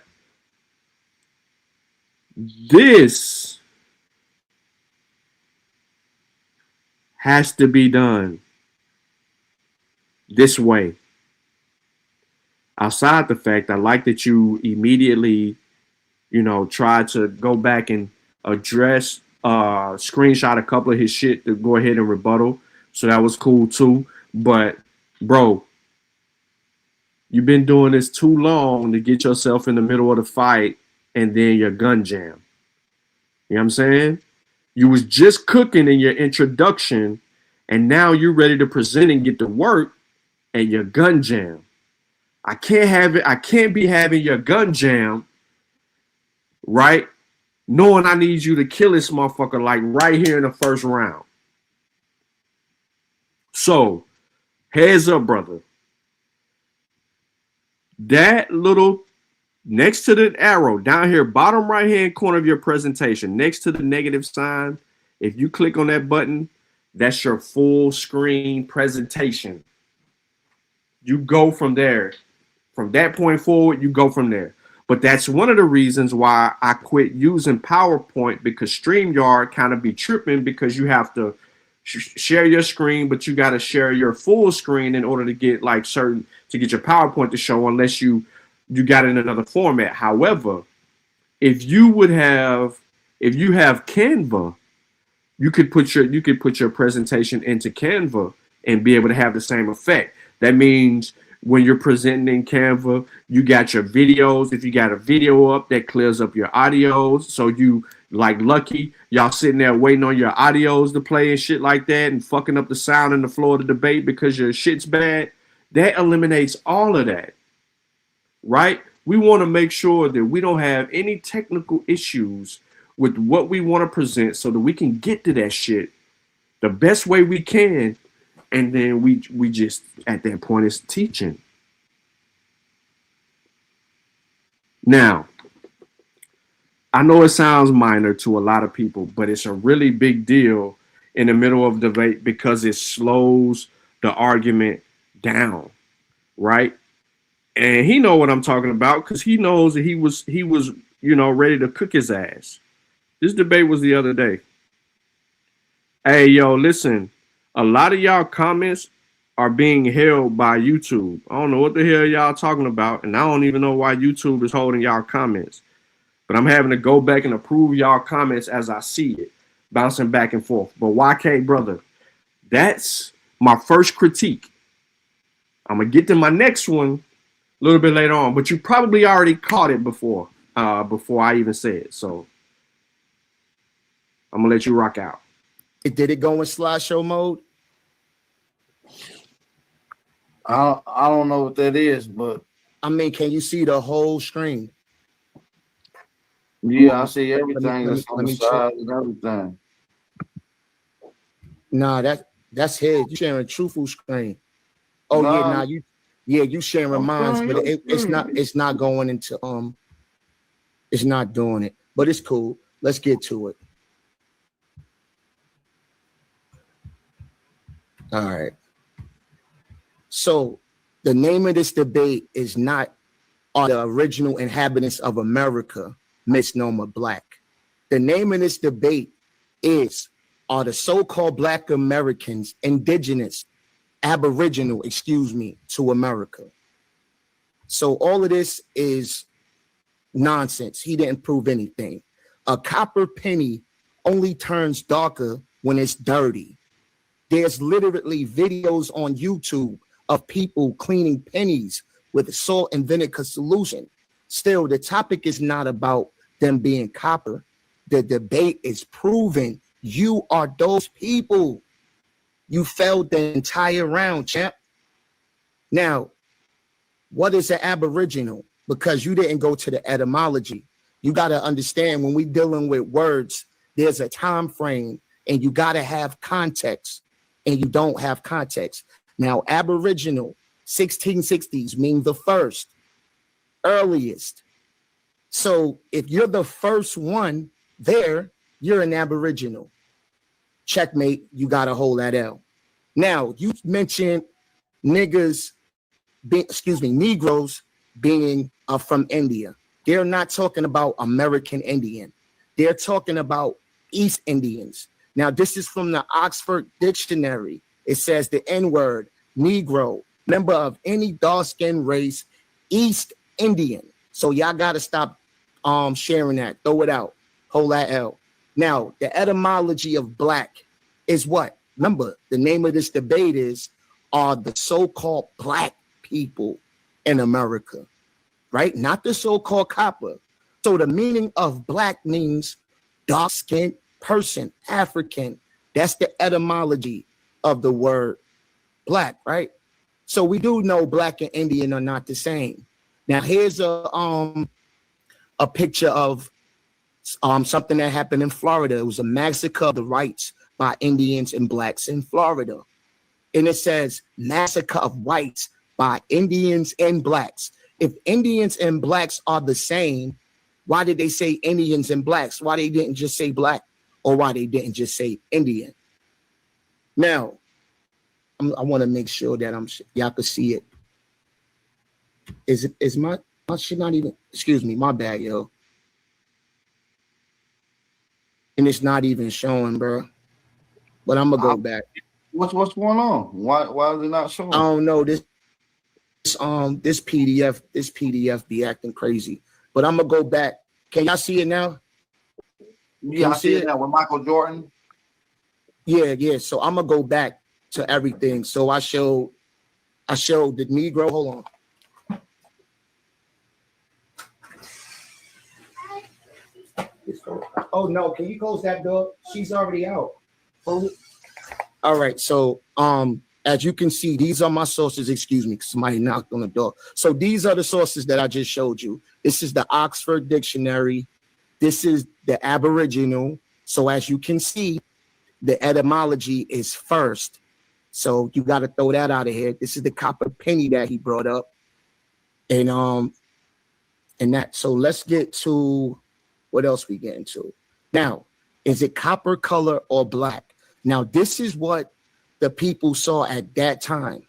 this has to be done this way. Outside the fact, I like that you immediately, try to go back and address, screenshot a couple of his shit to go ahead and rebuttal. So that was cool too. But bro, you've been doing this too long to get yourself in the middle of the fight and then your gun jam. You know what I'm saying? You was just cooking in your introduction, and now you're ready to present and get to work, and your gun jam. I can't have it. I can't be having your gun jam, right? Knowing I need you to kill this motherfucker like right here in the first round. So, heads up, brother. That little, next to the arrow down here, bottom right hand corner of your presentation, next to the negative sign, if you click on that button, that's your full screen presentation. You go from there. From that point forward, you go from there. But that's one of the reasons why I quit using PowerPoint, because StreamYard kind of be tripping, because you have to share your screen, but you got to share your full screen in order to get to get your PowerPoint to show, unless you got it in another format. However, if you have Canva, you could put your presentation into Canva and be able to have the same effect. That means when you're presenting in Canva, you got your videos. If you got a video up, that clears up your audios. So you, like Lucky, y'all sitting there waiting on your audios to play and shit like that, and fucking up the sound in the floor of the debate because your shit's bad. That eliminates all of that, right? We want to make sure that we don't have any technical issues with what we want to present, so that we can get to that shit the best way we can. And then we just, at that point, it's teaching. Now, I know it sounds minor to a lot of people, but it's a really big deal in the middle of debate because it slows the argument down, right? And he know what I'm talking about because he knows that he was ready to cook his ass. This debate was the other day. Hey, yo, listen, a lot of y'all comments are being held by YouTube. I don't know what the hell y'all talking about, and I don't even know why YouTube is holding y'all comments. But I'm having to go back and approve y'all comments as I see it, bouncing back and forth. But YK, brother, that's my first critique. I'm going to get to my next one a little bit later on, but you probably already caught it before I even say it. So I'm going to let you rock out. Did it go in slideshow mode? I don't know what that is, but I mean, can you see the whole screen? Yeah, I see everything let that's on me the side and everything. Nah, that's his. You sharing truthful screen. Oh Nah. You sharing mine, but it's not going into it's not doing it. But it's cool. Let's get to it. All right. So the name of this debate is not are the original inhabitants of America misnomer black. The name of this debate is are the so-called Black Americans indigenous, Aboriginal, to America. So all of this is nonsense. He didn't prove anything. A copper penny only turns darker when it's dirty. There's literally videos on YouTube of people cleaning pennies with salt and vinegar solution. Still, the topic is not about them being copper. The debate is proving you are those people. You failed the entire round, champ. Now, what is an Aboriginal? Because you didn't go to the etymology. You got to understand when we're dealing with words, there's a time frame and you got to have context, and you don't have context. Now, Aboriginal, 1660s mean the first, earliest. So if you're the first one there, you're an Aboriginal. Checkmate, you got to hold that L. Now, you mentioned Negroes being from India. They're not talking about American Indian. They're talking about East Indians. Now, this is from the Oxford Dictionary. It says the N-word, Negro, member of any dark-skinned race, East Indian. So y'all got to stop sharing that. Throw it out. Hold that L. Now, the etymology of black is what? Remember, the name of this debate is, are the so-called black people in America, right? Not the so-called copper. So the meaning of black means dark-skinned person, African. That's the etymology of the word black, right? So we do know black and Indian are not the same. Now here's a picture of something that happened in Florida. It was a massacre of the whites by Indians and blacks in Florida. And it says massacre of whites by Indians and blacks. If Indians and blacks are the same, why did they say Indians and blacks? Why they didn't just say black, or why they didn't just say Indian? Now, I want to make sure that y'all can see it. Is my shit not even? Excuse me, my bad, yo. And it's not even showing, bro. But I'm gonna go back. What's going on? Why is it not showing? I don't know. This PDF be acting crazy. But I'm gonna go back. Can y'all see it now? Yeah, I see it now with Michael Jordan. Yeah. So I'm gonna go back to everything. So I showed the Negro. Hold on. Oh no, can you close that door? She's already out. Hold it. All right, so as you can see, these are my sources. Excuse me, somebody knocked on the door. So these are the sources that I just showed you. This is the Oxford Dictionary. This is the Aboriginal. So as you can see, the etymology is first. So you got to throw that out of here. This is the copper penny that he brought up. And And that, so let's get to what else we get into. Now, is it copper color or black? Now, this is what the people saw at that time.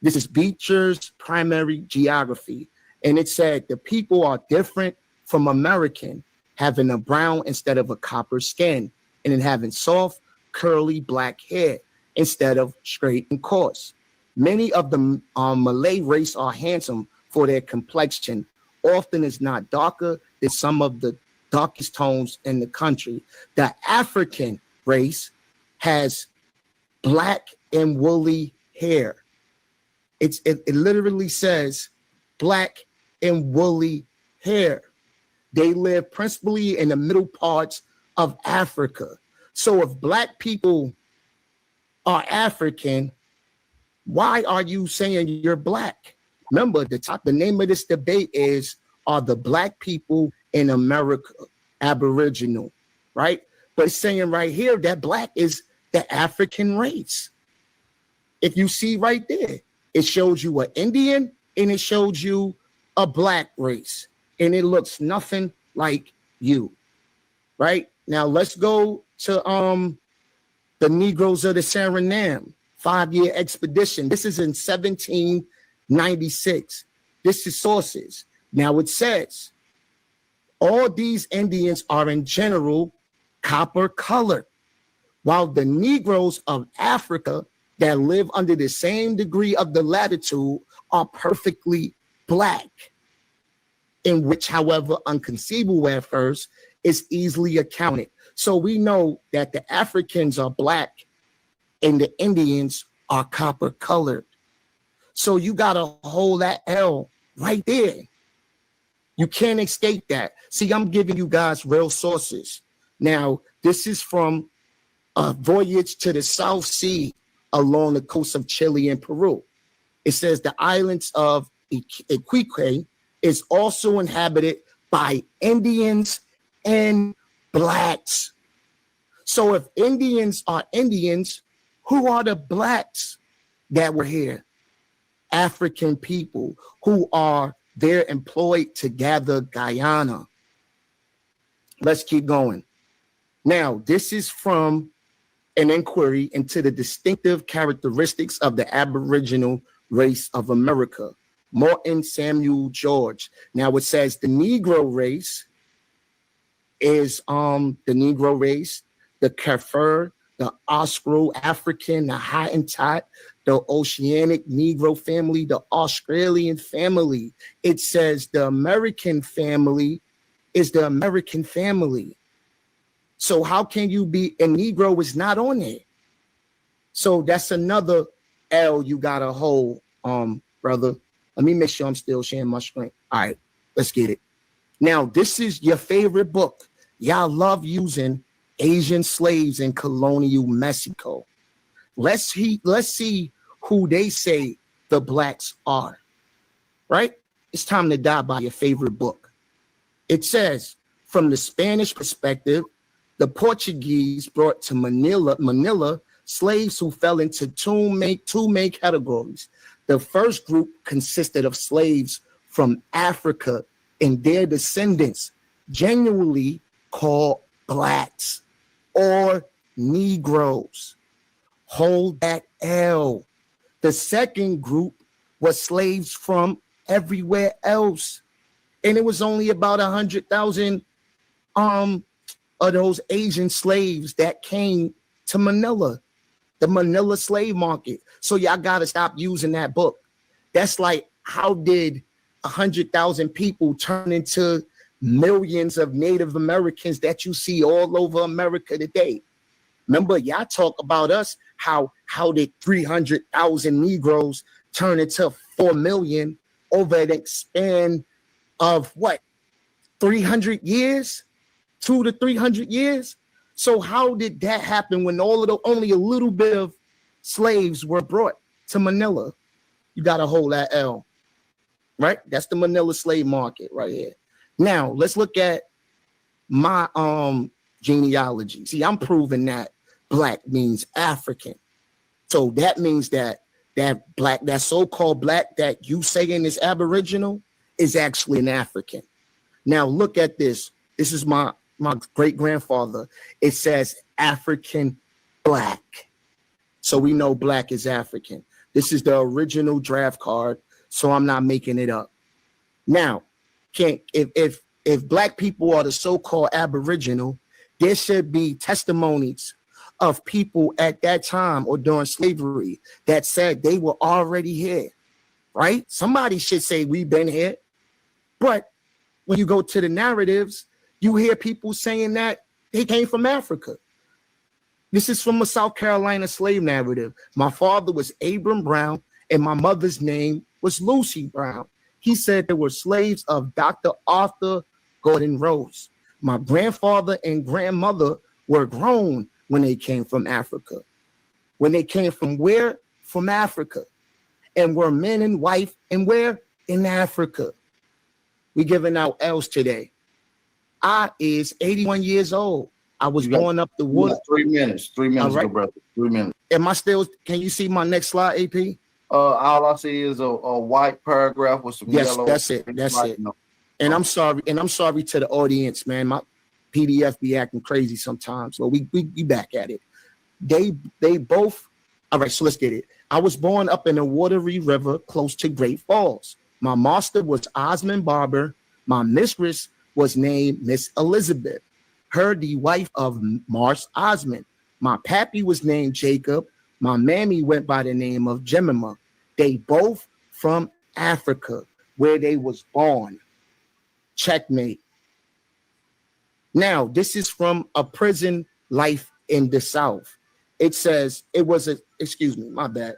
This is Beecher's primary geography. And it said the people are different from American, having a brown instead of a copper skin, and then having soft, curly black hair instead of straight and coarse. Many of the Malay race are handsome for their complexion, often is not darker than some of the darkest tones in the country. The African race has black and woolly hair. It literally says black and woolly hair. They live principally in the middle parts of Africa. So if black people are African, why are you saying you're black? Remember, the name of this debate is, are the black people in America Aboriginal, right? But it's saying right here that black is the African race. If you see right there, it shows you an Indian and it shows you a black race, and it looks nothing like you, right? Now let's go to the Negroes of the Suriname 5-year expedition. This is in 1796. This is sources. Now it says, all these Indians are in general copper colored, while the Negroes of Africa that live under the same degree of the latitude are perfectly black, in which, however, inconceivable at first, is easily accounted. So we know that the Africans are black and the Indians are copper colored. So you got to hold that L right there. You can't escape that. See, I'm giving you guys real sources. Now, this is from a voyage to the South Sea along the coast of Chile and Peru. It says the islands of Iquique is also inhabited by Indians and blacks. So if Indians are Indians, who are the blacks that were here? African people who are there employed to gather Guyana. Let's keep going. Now, this is from an inquiry into the distinctive characteristics of the Aboriginal race of America. Morton Samuel George. Now it says the Negro race is the Kafir, the Austro-African, the Hottentot, the Oceanic Negro family, the Australian family. It says the American family is the American family. So how can you be, a Negro is not on it. So that's another L you gotta hold, brother. Let me make sure I'm still sharing my screen. All right, let's get it. Now, this is your favorite book. Y'all love using Asian slaves in colonial Mexico. Let's see who they say the blacks are, right? It's time to die by your favorite book. It says, from the Spanish perspective, the Portuguese brought to Manila slaves who fell into two main categories. The first group consisted of slaves from Africa and their descendants, genuinely called blacks or Negroes. Hold that L. The second group was slaves from everywhere else. And it was only about 100,000 of those Asian slaves that came to Manila, the Manila slave market. So y'all got to stop using that book. That's like, how did 100,000 people turn into millions of Native Americans that you see all over America today? Remember, y'all talk about us, how did 300,000 Negroes turn into 4 million over the span of what, 300 years? 200 to 300 years? So how did that happen when only a little bit of slaves were brought to Manila? You got to hold that L, right? That's the Manila slave market right here. Now, let's look at my genealogy. See, I'm proving that black means African. So that means that black, that so-called black that you saying is Aboriginal is actually an African. Now look at this. This is my great-grandfather. It says African black. So we know black is African. This is the original draft card, so I'm not making it up. Now, if black people are the so-called Aboriginal, there should be testimonies of people at that time or during slavery that said they were already here, right? Somebody should say we've been here. But when you go to the narratives, you hear people saying that they came from Africa. This is from a South Carolina slave narrative. My father was Abram Brown, and my mother's name was Lucy Brown. He said they were slaves of Dr. Arthur Gordon Rose. My grandfather and grandmother were grown when they came from Africa. When they came from where? From Africa. And were men and wife, and where? In Africa. We giving out L's today. I is 81 years old. I was born up the woods. 3 minutes. 3 minutes, right, brother. 3 minutes. Am I still? Can you see my next slide, AP? All I see is a white paragraph with some yellow. That's it. That's it. No. And I'm sorry. And I'm sorry to the audience, man. My PDF be acting crazy sometimes. So we back at it. They both. All right. So let's get it. I was born up in the Watery River, close to Great Falls. My master was Osmond Barber. My mistress was named Miss Elizabeth. Her the wife of Marsh Osmond. My pappy was named Jacob. My mammy went by the name of Jemima. They both from Africa, where they was born. Checkmate. Now, this is from a prison life in the South. It says it was a, excuse me, my bad.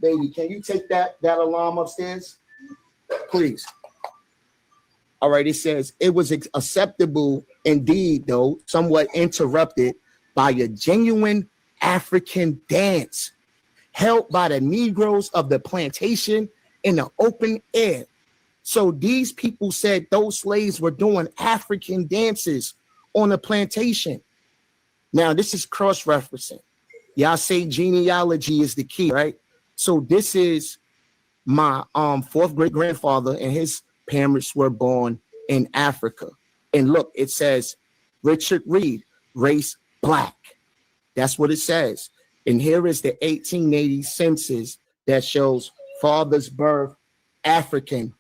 Baby, can you take that alarm upstairs? Please. All right, it says it was acceptable indeed, though somewhat interrupted by a genuine African dance held by the Negroes of the plantation in the open air. So these people said those slaves were doing African dances on the plantation. Now, this is cross-referencing. Y'all say genealogy is the key, right? So this is my fourth great-grandfather, and his parents were born in Africa. And look, it says Richard Reed, race black. That's what it says. And here is the 1880 census that shows father's birth, African.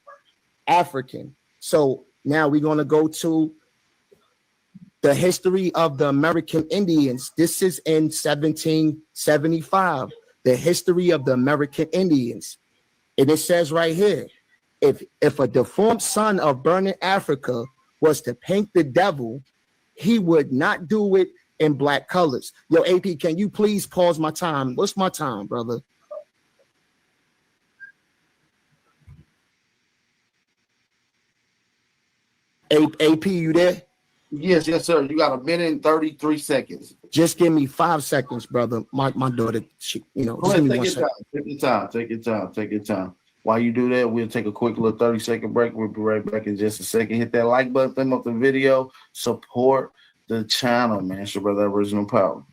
So now we're going to go to the history of the American Indians. This is in 1775, the history of the American Indians. And it says right here, if a deformed son of burning Africa was to paint the devil, he would not do it in black colors. Yo, AP, can you please pause my time? What's my time, brother? AP, you there? Yes, sir. You got 1 minute and 33 seconds. Just give me 5 seconds, brother. My daughter, she, Go ahead, take your time. While you do that, we'll take a quick little 30-second break. We'll be right back in just a second. Hit that like button, thumb up the video, support the channel, man. It's your brother, Original Power.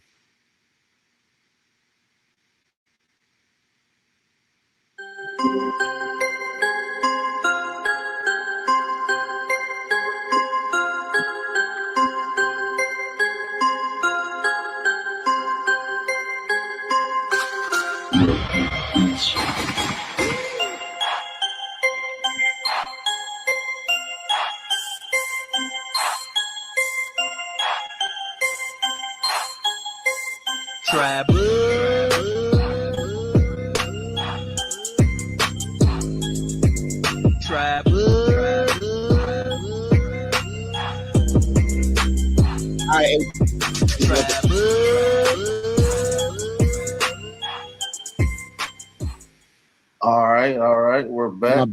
All right. We're back.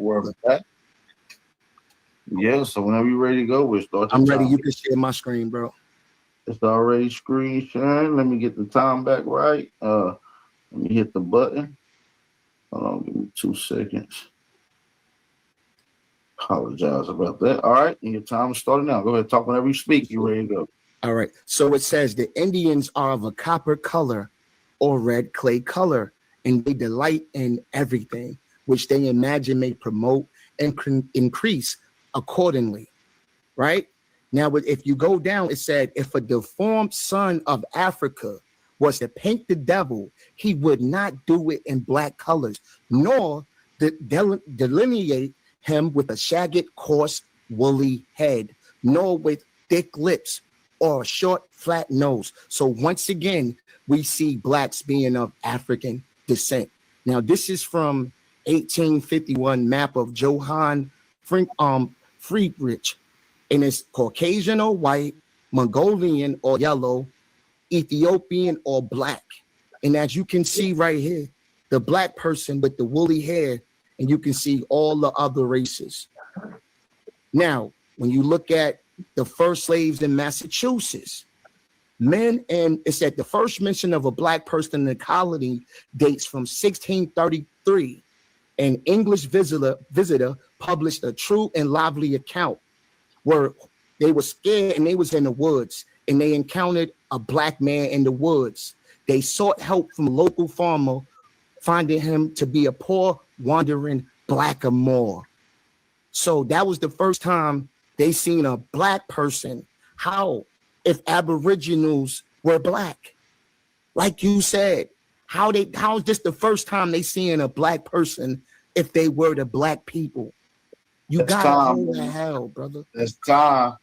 We're back. Yeah, so whenever you're ready to go, we'll start. I'm ready. You can share my screen, bro. It's already screen sharing. Let me get the time back right. Let me hit the button. Hold on, give me 2 seconds. Apologize about that. All right, and your time is starting now. Go ahead, talk whenever you speak. You're ready to go. All right. So it says the Indians are of a copper color or red clay color, and they delight in everything which they imagine may promote and increase accordingly, right? Now, if you go down, it said, if a deformed son of Africa was to paint the devil, he would not do it in black colors, nor delineate him with a shagged, coarse, woolly head, nor with thick lips or a short, flat nose. So once again, we see blacks being of African descent. Now, this is from 1851 map of Johann Friedrich, and it's Caucasian or white, Mongolian or yellow, Ethiopian or black. And as you can see right here, the black person with the woolly hair, and you can see all the other races. Now, when you look at the first slaves in Massachusetts, men, and it said the first mention of a black person in the colony dates from 1633. An English visitor published a true and lively account where they were scared and they was in the woods and they encountered a black man in the woods. They sought help from a local farmer, finding him to be a poor, wandering blackamoor. So that was the first time they seen a black person. How if Aboriginals were black? Like you said, how is this the first time they seeing a black person if they were the black people? You gotta hold the hell, brother. It's time.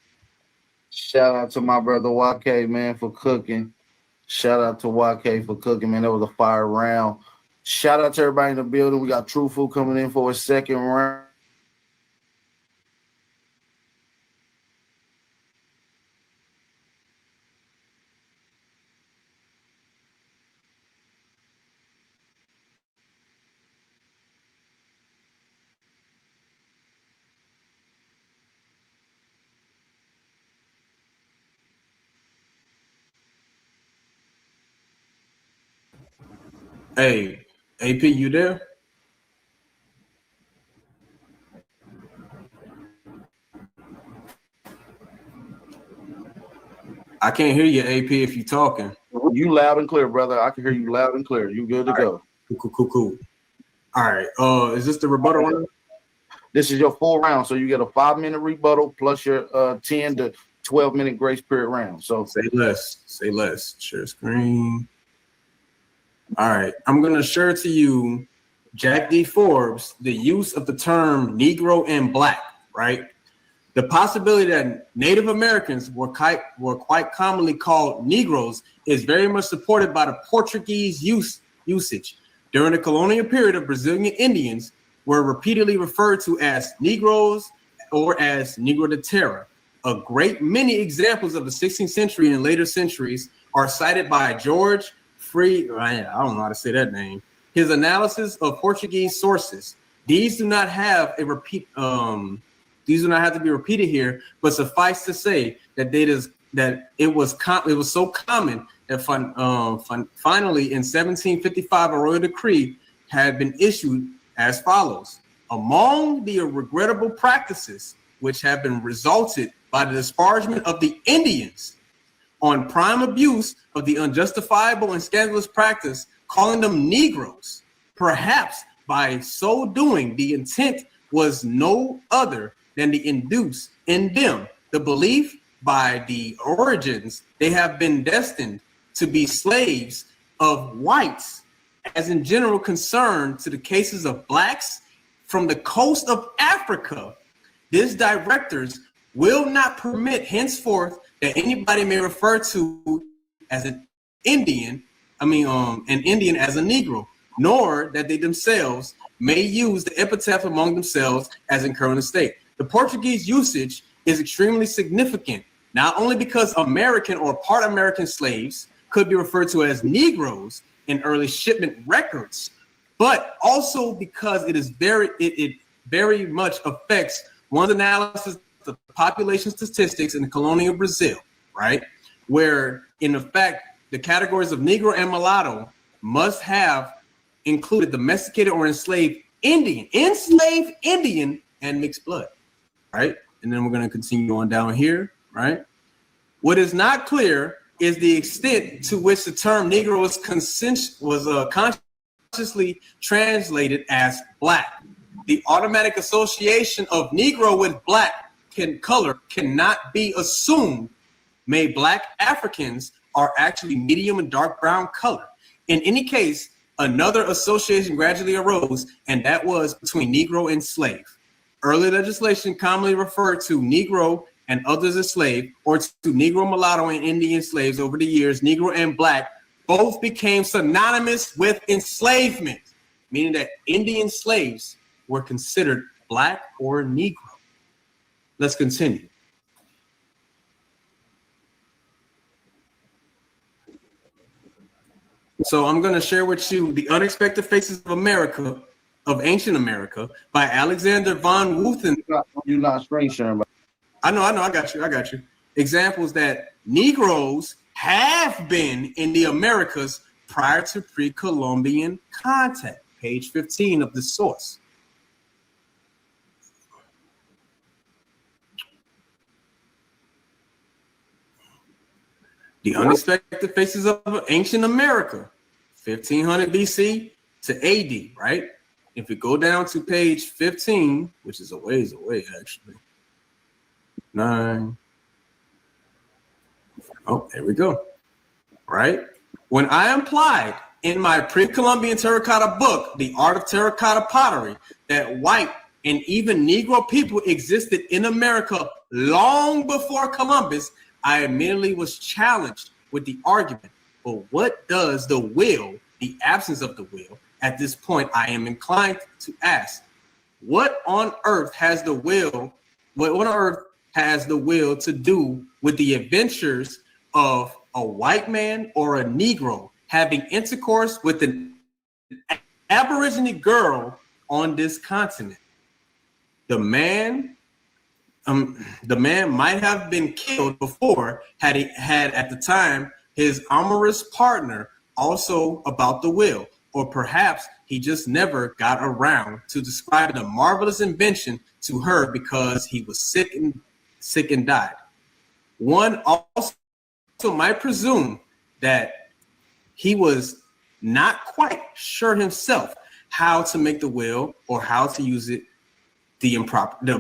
Shout out to my brother YK, man, for cooking. Shout out to YK for cooking, man. That was a fire round. Shout out to everybody in the building. We got Truthful coming in for a second round. Hey, AP, you there? I can't hear you, AP, if you're talking. You loud and clear, brother. I can hear you loud and clear. You good to go. Cool. All right. Is this the rebuttal one? This is your full round. So you get a 5-minute rebuttal plus your 10 to 12-minute grace period round. So say less. Share screen. All right. I'm going to share to you, Jack D. Forbes, the use of the term Negro and Black, right? The possibility that Native Americans were quite commonly called Negroes is very much supported by the Portuguese usage. During the colonial period, of Brazilian Indians were repeatedly referred to as Negroes or as Negro de Terra. A great many examples of the 16th century and later centuries are cited by George I don't know how to say that name. His analysis of Portuguese sources. These do not have to be repeated here, but suffice to say that it was so common that finally in 1755 a royal decree had been issued as follows: among the regrettable practices which have been resulted by the disparagement of the Indians on prime abuse of the unjustifiable and scandalous practice, calling them Negroes. Perhaps by so doing, the intent was no other than to induce in them the belief by the origins they have been destined to be slaves of whites, as in general concern to the cases of blacks from the coast of Africa. These directors will not permit henceforth that anybody may refer to as an Indian as a Negro, nor that they themselves may use the epithet among themselves as in current state. The Portuguese usage is extremely significant, not only because American or part American slaves could be referred to as Negroes in early shipment records, but also because it very much affects one's analysis of the population statistics in the colonial Brazil, right? Where in effect, the categories of Negro and mulatto must have included domesticated or enslaved Indian, and mixed blood, right? And then we're going to continue on down here, right? What is not clear is the extent to which the term Negro was consciously translated as black. The automatic association of Negro with black color cannot be assumed made Black Africans are actually medium and dark brown color. In any case, another association gradually arose, and that was between Negro and slave. Early legislation commonly referred to Negro and others as slave, or to Negro, mulatto, and Indian slaves. Over the years, Negro and Black both became synonymous with enslavement, meaning that Indian slaves were considered Black or Negro. Let's continue. So I'm going to share with you The Unexpected Faces of America, of Ancient America, by Alexander von Wuthen. You're not screen sharing, but I know, I got you. Examples that Negroes have been in the Americas prior to pre-Columbian contact. Page 15 of the source. The Unexpected Faces of Ancient America, 1500 BC to AD, right? If we go down to page 15, which is a ways away, actually. 9. Oh, there we go. Right? When I implied in my pre-Columbian terracotta book, The Art of Terracotta Pottery, that white and even Negro people existed in America long before Columbus, I immediately was challenged with the argument, but what does the will, the absence of the will, at this point I am inclined to ask, what on earth has the will, what on earth has the will to do with the adventures of a white man or a Negro having intercourse with an Aboriginal girl on this continent? The man might have been killed before had he had at the time his amorous partner also about the will, or perhaps he just never got around to describing a marvelous invention to her because he was sick and died. One also might presume that he was not quite sure himself how to make the will or how to use it the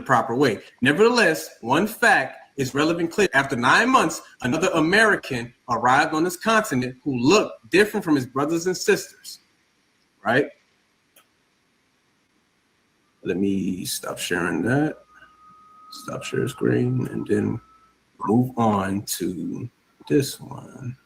proper way. Nevertheless, one fact is relevant clear. After 9 months, another American arrived on this continent who looked different from his brothers and sisters, right? Let me stop sharing that. Stop share screen and then move on to this one.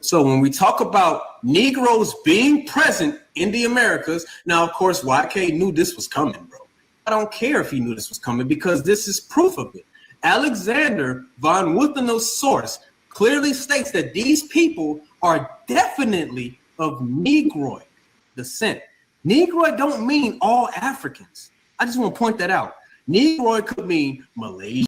So when we talk about Negroes being present in the Americas, now, of course, YK knew this was coming, bro. I don't care if he knew this was coming because this is proof of it. Alexander von Wuthen's source clearly states that these people are definitely of Negroid descent. Negroid don't mean all Africans. I just want to point that out. Negroid could mean Malaysian,